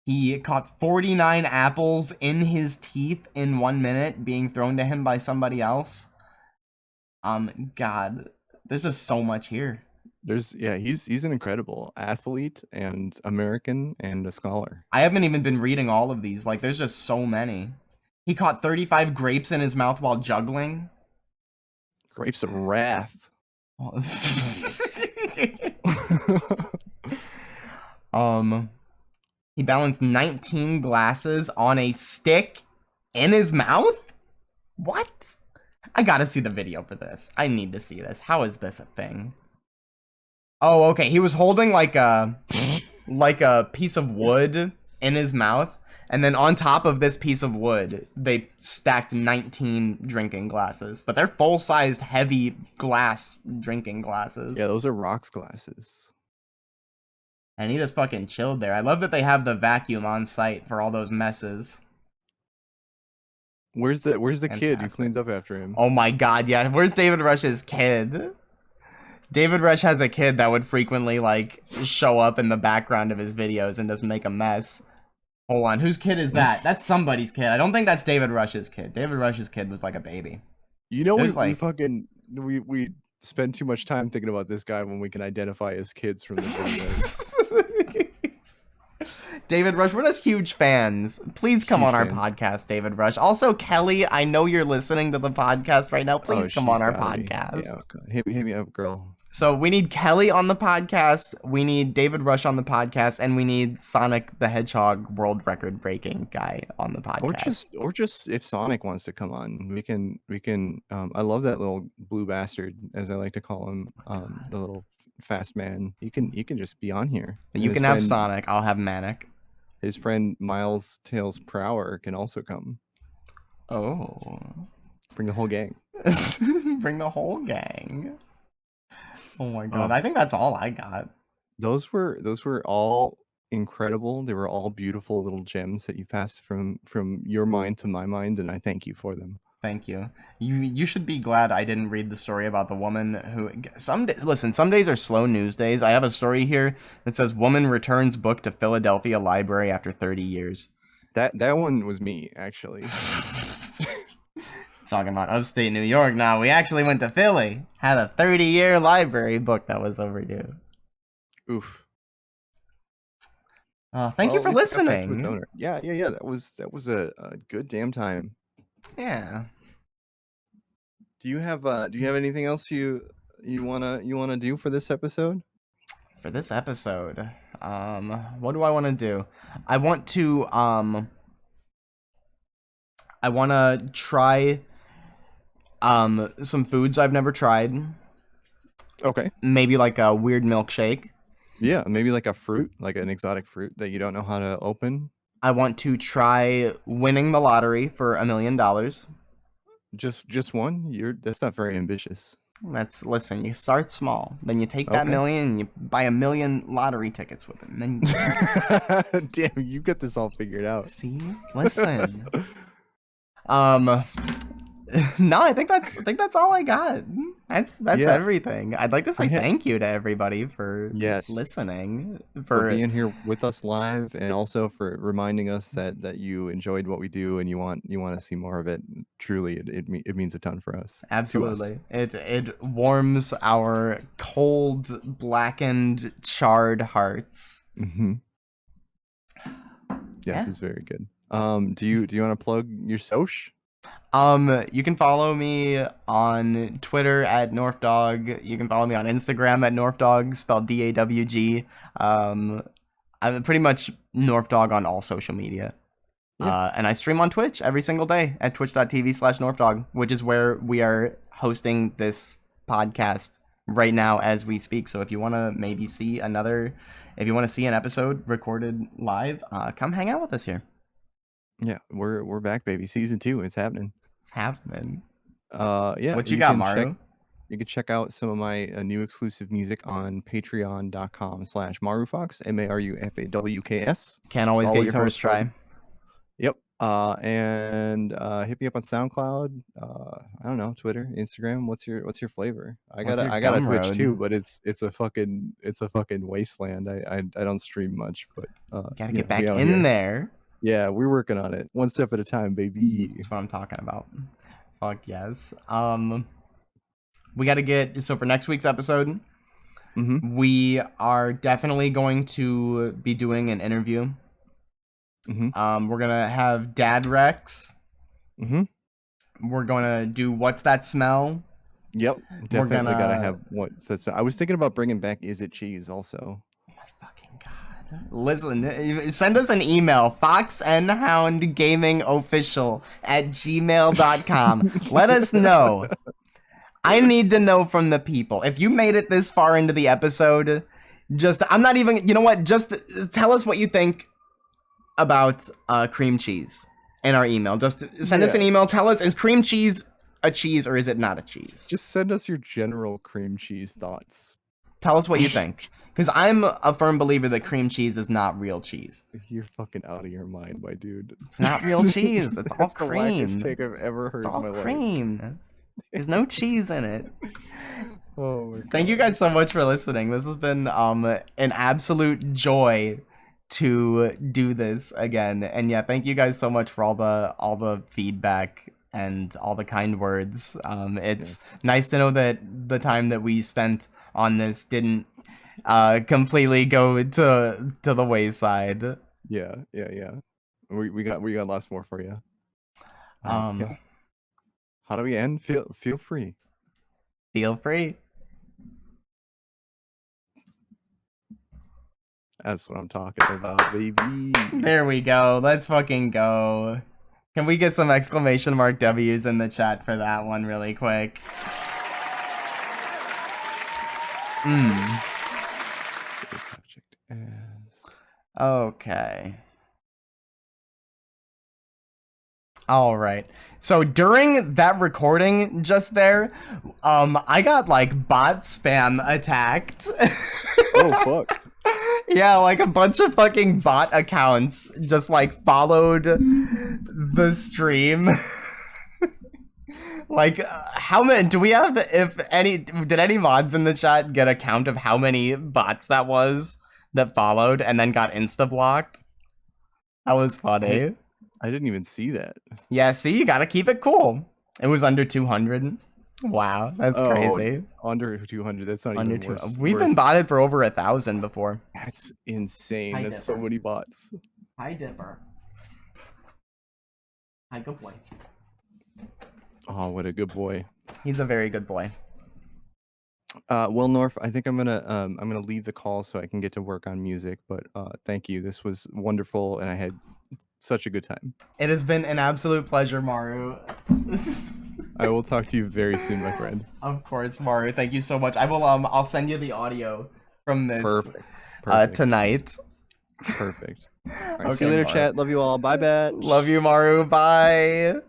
He caught 49 apples in his teeth in 1 minute being thrown to him by somebody else. God, there's just so much here. He's an incredible athlete and American and a scholar. I haven't even been reading all of these. Like, there's just so many. He caught 35 grapes in his mouth while juggling. Grapes of wrath. He balanced 19 glasses on a stick in his mouth? What? I gotta see the video for this. I need to see this. How is this a thing? Oh, okay. He was holding like a piece of wood in his mouth, and then on top of this piece of wood, they stacked 19 drinking glasses. But they're full-sized, heavy glass drinking glasses. Yeah, those are rocks glasses. And he just fucking chilled there. I love that they have the vacuum on site for all those messes. Where's the kid who Fantastic. cleans up after him? Oh my god, yeah. Where's David Rush's kid? David Rush has a kid that would frequently, like, show up in the background of his videos and just make a mess. Hold on, whose kid is that? That's somebody's kid. I don't think that's David Rush's kid. David Rush's kid was like a baby. You know, There's, we spend too much time thinking about this guy when we can identify as kids from the videos. David Rush, we're just huge fans. Please come Huge on our fans. podcast, David Rush. Also, Kelly, I know you're listening to the podcast right now. Please come on she's our gotta be. podcast. Yeah, okay. Hit me up, girl. So we need Kelly on the podcast, we need David Rush on the podcast, and we need Sonic the Hedgehog world record breaking guy on the podcast. Or just if Sonic wants to come on, we can I love that little blue bastard, as I like to call him, the little fast man. You can just be on here. And You his can have friend- Sonic, I'll have Manic. His friend Miles Tails Prower can also come. Oh. Bring the whole gang. Bring the whole gang. Oh my god, Oh. I think that's all I got. Those were all incredible. They were all beautiful little gems that you passed from your mind to my mind, and I thank you for them. Thank you. You should be glad I didn't read the story about the woman who... some days are slow news days. I have a story here that says, woman returns book to Philadelphia library after 30 years. That one was me, actually. Talking about upstate New York now. We actually went to Philly. Had a 30-year library book that was overdue. Oof. Thank you Well, for at least I got back to his listening. owner. Yeah. That was a good damn time. Yeah. Do you have anything else you wanna do for this episode? For this episode, what do I want to do? I want to try some foods I've never tried. Okay. Maybe like a weird milkshake. Yeah, maybe like a fruit, like an exotic fruit that you don't know how to open. I want to try winning the lottery for $1 million. Just one? That's not very ambitious. Listen, you start small, then you take that Okay. million and you buy 1 million lottery tickets with it. And then Damn, you got this all figured out. see, listen. No, I think that's all I got. That's Yeah. everything. I'd like to say thank you to everybody for Yes. listening, For being here with us live, and also for reminding us that you enjoyed what we do and you want to see more of it. Truly, it means a ton for us. To us. absolutely. It warms our cold, blackened, charred hearts. Mm-hmm. Yes, Yeah. it's very good. Do you want to plug your soch? You can follow me on Twitter at NorthDog. You can follow me on Instagram at NorthDog, spelled DAWG. I'm pretty much NorthDog on all social media. Yeah. And I stream on Twitch every single day at twitch.tv/NorthDog, which is where we are hosting this podcast right now as we speak. So if you want to maybe see if you want to see an episode recorded live, come hang out with us here. Yeah, we're back, baby. Season 2, it's happening. It's happening. Yeah. What you got, Maru? You can check out some of my new exclusive music on patreon.com/MaruFox, MARUFAWKS. Can't always get your how first it's spelled. try. Yep. And hit me up on SoundCloud. I don't know, Twitter, Instagram. What's your flavor? I got a Twitch too, but it's a fucking wasteland. I don't stream much, but Gotta get back in there. Yeah, we're working on it. One step at a time, baby. That's what I'm talking about. Fuck yes. We gotta get for next week's episode. Mm-hmm. We are definitely going to be doing an interview. Mm-hmm. We're gonna have Dad Rex. Mm-hmm. We're gonna do What's That Smell? Yep, definitely gotta have What's That Smell. I was thinking about bringing back Is It Cheese also. Oh my fucking god! Listen, send us an email, foxandhoundgamingofficial@gmail.com. Let us know. I need to know from the people. If you made it this far into the episode, I'm not even. You know what? Just tell us what you think about cream cheese in our email. Just send us an email. Tell us, is cream cheese a cheese or is it not a cheese? Just send us your general cream cheese thoughts. Tell us what you think, because I'm a firm believer that cream cheese is not real cheese. You're fucking out of your mind, my dude. It's not real cheese. It's all cream. That's the wackest take I've ever heard in my life. Cream. There's no cheese in it. Oh my god. Thank you guys so much for listening. This has been an absolute joy to do this again. And yeah, thank you guys so much for all the feedback and all the kind words. It's nice to know that the time that we spent on this didn't completely go to the wayside. Yeah. We got lots more for you. Yeah. How do we end? Feel free. Feel free. That's what I'm talking about, baby. There we go. Let's fucking go. Can we get some exclamation mark W's in the chat for that one really quick? Okay. All right. So during that recording just there, I got like bot spam attacked. Oh fuck. Yeah, like a bunch of fucking bot accounts just like followed the stream. Like, how many do we have? Did any mods in the chat get a count of how many bots that was that followed and then got insta blocked? That was funny. I didn't even see that. Yeah, see, you gotta keep it cool. It was under 200. Wow, that's crazy. Under 200. That's not under even worse. We've been botted for over 1,000 before. That's insane. Hi, that's Dipper. so many bots. Hi, Dipper. Hi, good boy. Oh, what a good boy. He's a very good boy. Well, North, I think I'm gonna leave the call so I can get to work on music. But thank you. This was wonderful, and I had such a good time. It has been an absolute pleasure, Maru. I will talk to you very soon, my friend. Of course, Maru. Thank you so much. I will. I'll send you the audio from this Perfect. tonight. Perfect. All right, Okay, see you later, Maru. chat. Love you all. Bye, bet. Love you, Maru. Bye.